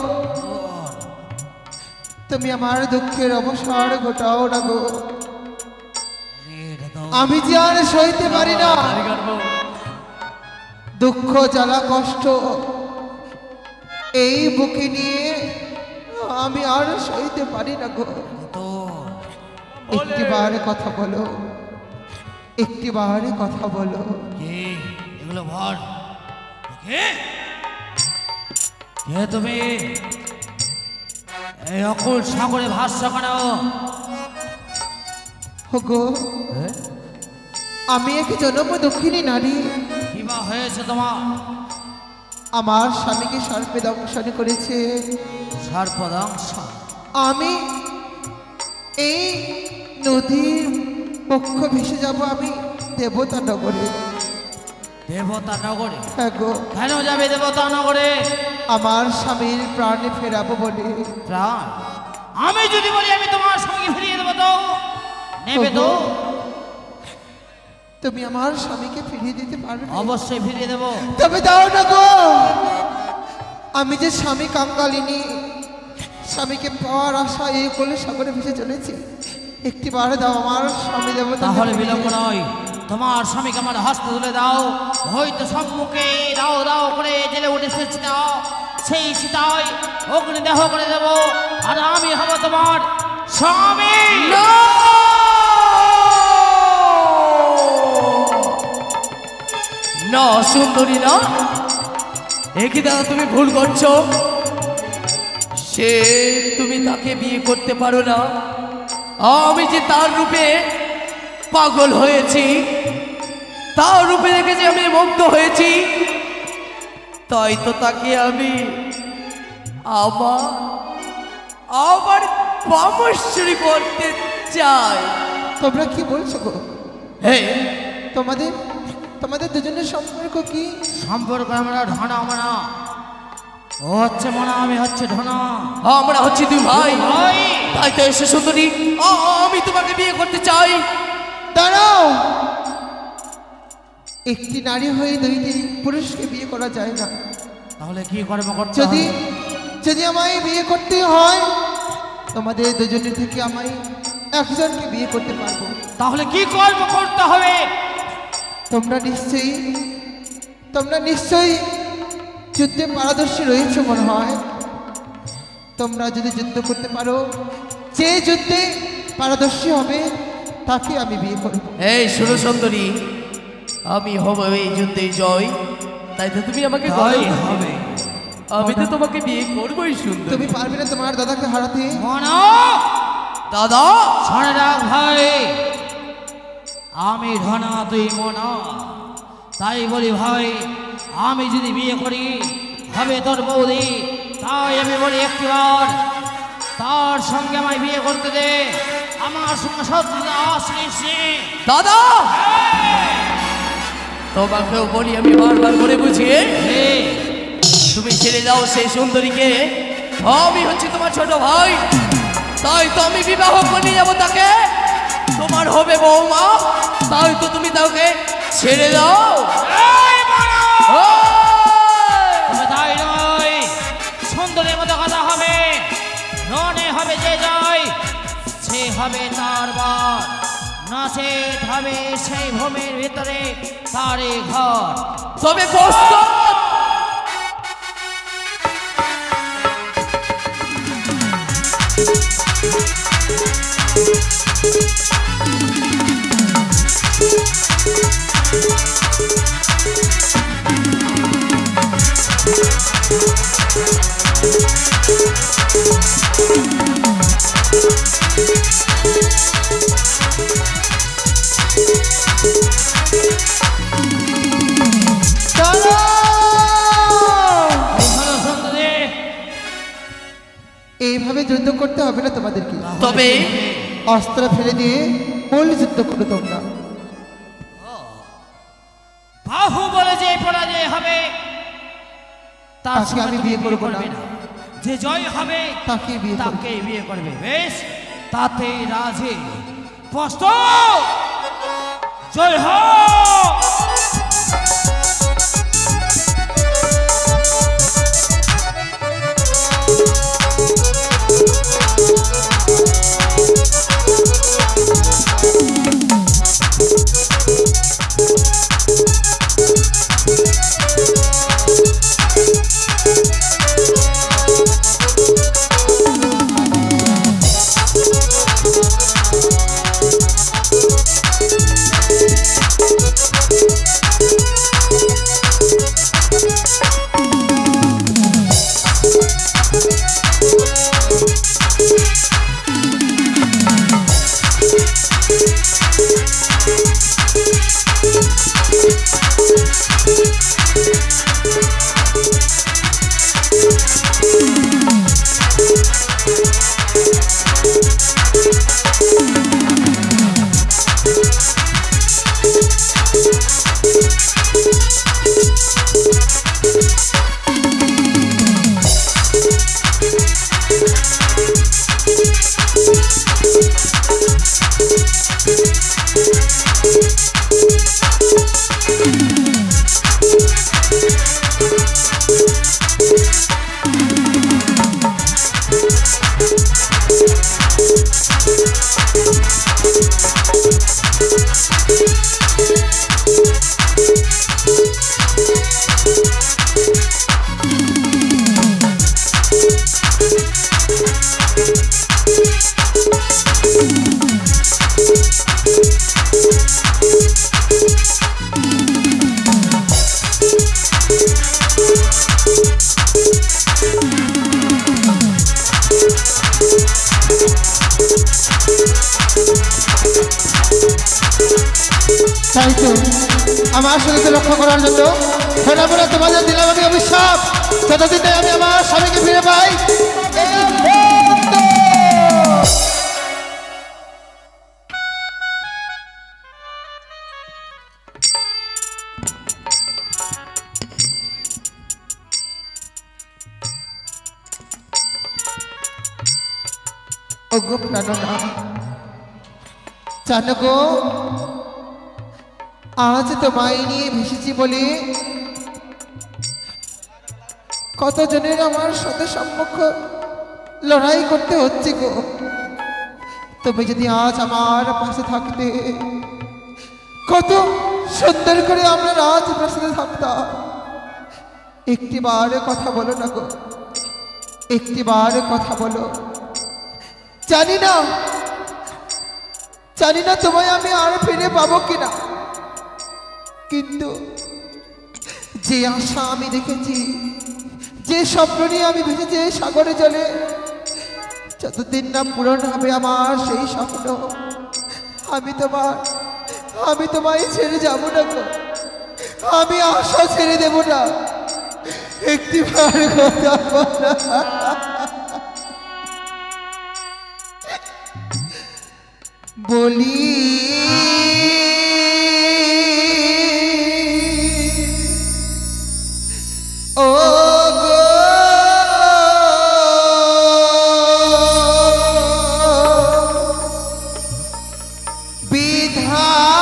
তুমি আমার দুঃখের অবসর ঘটাও না গো, আমি যে আর সইতে পারি না। দুঃখ জ্বালা কষ্ট এই বুকে নিয়ে আমি আর সইতে পারি না গো। একটিবার কথা বলো, একটিবার কথা বলো। কে এগুলো ভর কে কে তুমি এই অকুল সাগরে ভাসছ কেন? গো আমি এক জনম দক্ষিণী নারী, কিবা হয়েছে তোমার? আমার স্বামীকে সর্পে দংশন করেছে। সর্পদংশ? আমি এই নদীর পক্ষ ভেসে যাব আমি দেবতা নগরে। দেবতা নগরে? হ্যাঁ গো, কেন যাবে দেবতা নগরে? আমার স্বামীর প্রাণে ফেরাবো বলে। প্রাণ? আমি যদি বলি আমি তোমার সঙ্গে ফিরিয়ে দেবো তো নেবে তো? তুমি আমার স্বামীকে ফিরিয়ে দিতে পারবে? অবশ্যই ফিরিয়ে দেবো। তবে দাও না গো, আমি যে স্বামী কাঙ্গালিনী, স্বামীকে পাওয়ার আশা এই কোলে সাগরে ভেসে চলেছি। একটি বার দাও আমার স্বামী দেবতা। তাহলে বিলম্ব নয়, তোমার স্বামীকে আমার হস্তে তুলে দাও। হয়তো সম্মুখে দাও দাও করে জেলে উঠেছে সীতা, সেই সীতায় অগ্নিদেহ করে দেব, আর আমি হব তোমার স্বামী। না সুন্দরী না, একই দাদা তুমি ভুল করছো। সে তুমি তাকে বিয়ে করতে পারো না। আমি যে তার রূপে পাগল হয়েছি, তার রূপে দেখে যে আমি মুগ্ধ হয়েছি, তাই তো তাকে আমি আবার পামশ্বরী করতে চাই। তোমরা কি বলছো গো? হ্যাঁ, তোমাদের দুজনের সম্পর্ক কি? সম্পর্ক আমরা ঢনা মানা, ও হচ্ছে মনা, আমি হচ্ছে ঢনা। আমরা হচ্ছি দুই ভাই। ভাই তাই তো এসে সুন্দরী, আমি তোমাকে বিয়ে করতে চাই। দাঁড়াও, একটি নারী হয়ে দুইটি পুরুষকে বিয়ে করা যায় না। তাহলে কি কর্ম করতে যদি হবে? যদি আমায় বিয়ে করতে হয়, তোমাদের দুজনের থেকে আমায় একজনকে বিয়ে করতে পারবো। তাহলে কি কর্ম করতে হবে? তোমরা নিশ্চয়ই যুদ্ধে পারদর্শী রয়েছে মনে হয়। তোমরা যদি যুদ্ধ করতে পারো, যে যুদ্ধে পারদর্শী হবে তাকে আমি বিয়ে করব। এই শোনো সুন্দরী, আমি হব এই যুদ্ধে জয়। তাই তো তুমি আমাকে তাই বলো। হবে। আমি তো তোমাকে বিয়ে করবোই সুন্দর। তুমি পারবে না তোমার দাদাকে হারাতে? মনা, দাদা, শোনে রাখ ভাই, আমি ধনা তুই মনা, তাই বলি ভাই আমি যদি বিয়ে করি হবে তোর বৌদি, তাই আমি বলি একটিবার তার সঙ্গে আমায় বিয়ে করতে দে, আমার সঙ্গে শত্রুতা আসিস নে। দাদা তোমাকেও বলি আমি বারবার করে বুঝিয়ে, তুমি ছেড়ে দাও সেই সুন্দরীকে, আমি হচ্ছে তোমার ছোট ভাই, তাই তো আমি বিবাহ করে নিয়ে যাবো তাকে, তোমার হবে বৌমা, তাই তো তুমি তাকে ছেড়ে দাও। তবে তাই নয়, সুন্দরের মতো কথা হবে, রনে হবে যে যায় সে হবে তার বার, নাচে হবে সেই ভূমির ভিতরে তারই ঘর। তবে প্রস্তুত এইভাবে যুদ্ধ করতে হবে না তোমাদেরকে, তবে অস্ত্র ফেলে দিয়ে মূল যুদ্ধ করো তোমরা। বাহু বলে যে পরাজয় হবে তার তাকে আমি বিয়ে করবো না। যে জয় হবে তাকে বিয়ে করবো। তাকে বিয়ে করবে। বেশ, তাতে রাজি। প্রস্তুত, জয় হোক। তাই তো আমার শরীরকে রক্ষা করার জন্য ফেরাফেরা তোমাদের দিলাম আমি অভিশাপ, যতদিন আমি আমার স্বামীকে ফিরে পাই। ওগো প্রাণনা, জানো গো আজ তোমায় নিয়ে ভেসেছি বলে কতজনের আমার সাথে সম্মুখ লড়াই করতে হচ্ছে গো। তুমি যদি আজ আমার পাশে থাকতে, কত সুন্দর করে আমরা রাজপ্রাসাদে থাকতাম। একটিবার কথা বলো না গো, একটিবার কথা বলো। জানি না তোমায় আমি আর ফিরে পাবো কিনা, কিন্তু যে আশা আমি দেখেছি, যে স্বপ্ন নিয়ে আমি ভেসেছি সাগরে জলে, যতদিন না পূরণ হবে আমার সেই স্বপ্ন, আমি তোমায় ছেড়ে যাব না গো, আমি আশা ছেড়ে দেব না। একটিবার কথা বলো। বলি ও গো বিধাতা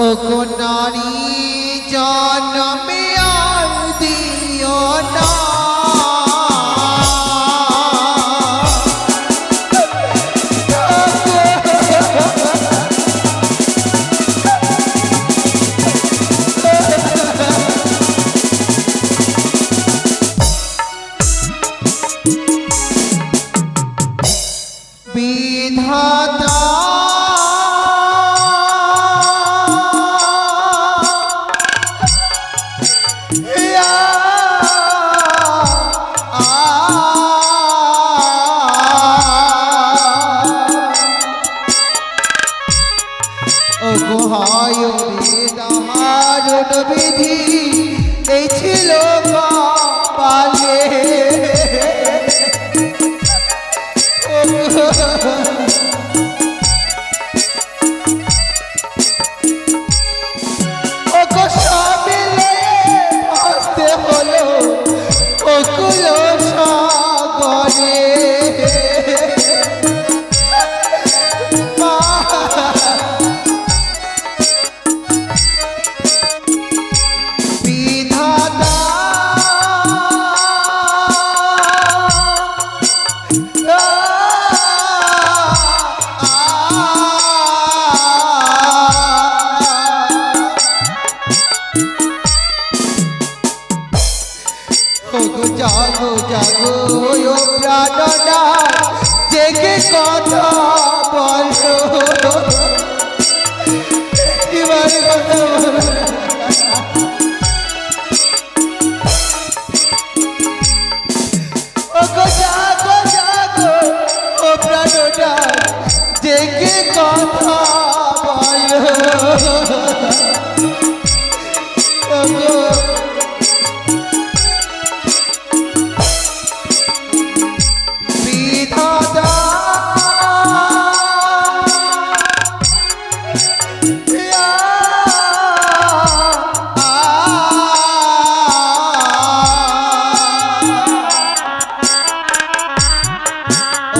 ও গো নারী জন্মে আর দিও না। বিধাতা বিধি এই ছিল কপালে। ওগো সবিলে ভাসতে হলো অকুল সাগরে। জাগো জাগো ও প্রাণনা জেগে কথা বলো। এবার কথা বলো। ওগো জাগো জাগো ও প্রাণনা জেগে কথা বলো।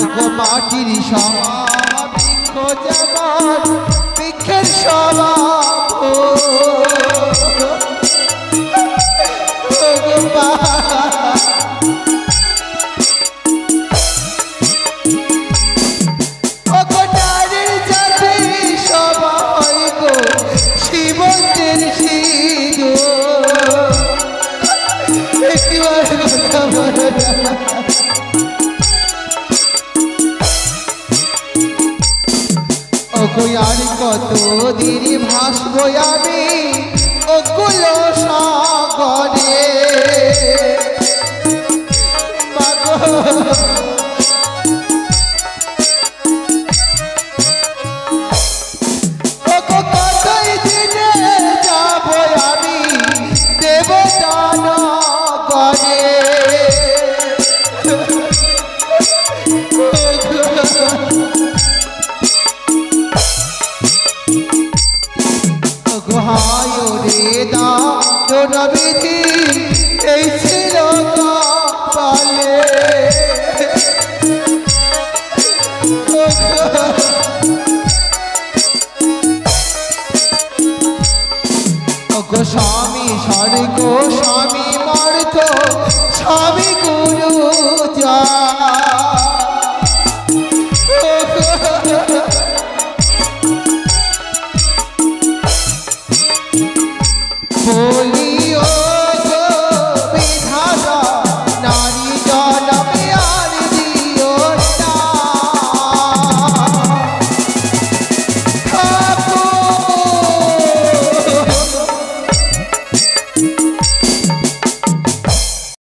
ওগো মাটির সভা বৃক্ষ যেমন বৃক্ষের স্বভাব। নারীর জাতি সভা হয় গো শিবন্তের শিগো। একবার কথা বলো না। আর কত দিন ভাসব আমি অকুল সাগরে। কতই দিনে যাব আমি দেবতা নগরে। হায় রে দান বিধি এই ছিল কপালে। ওগো স্বামী স্বর্গ স্বামী মর্ত স্বামী গুরু যা।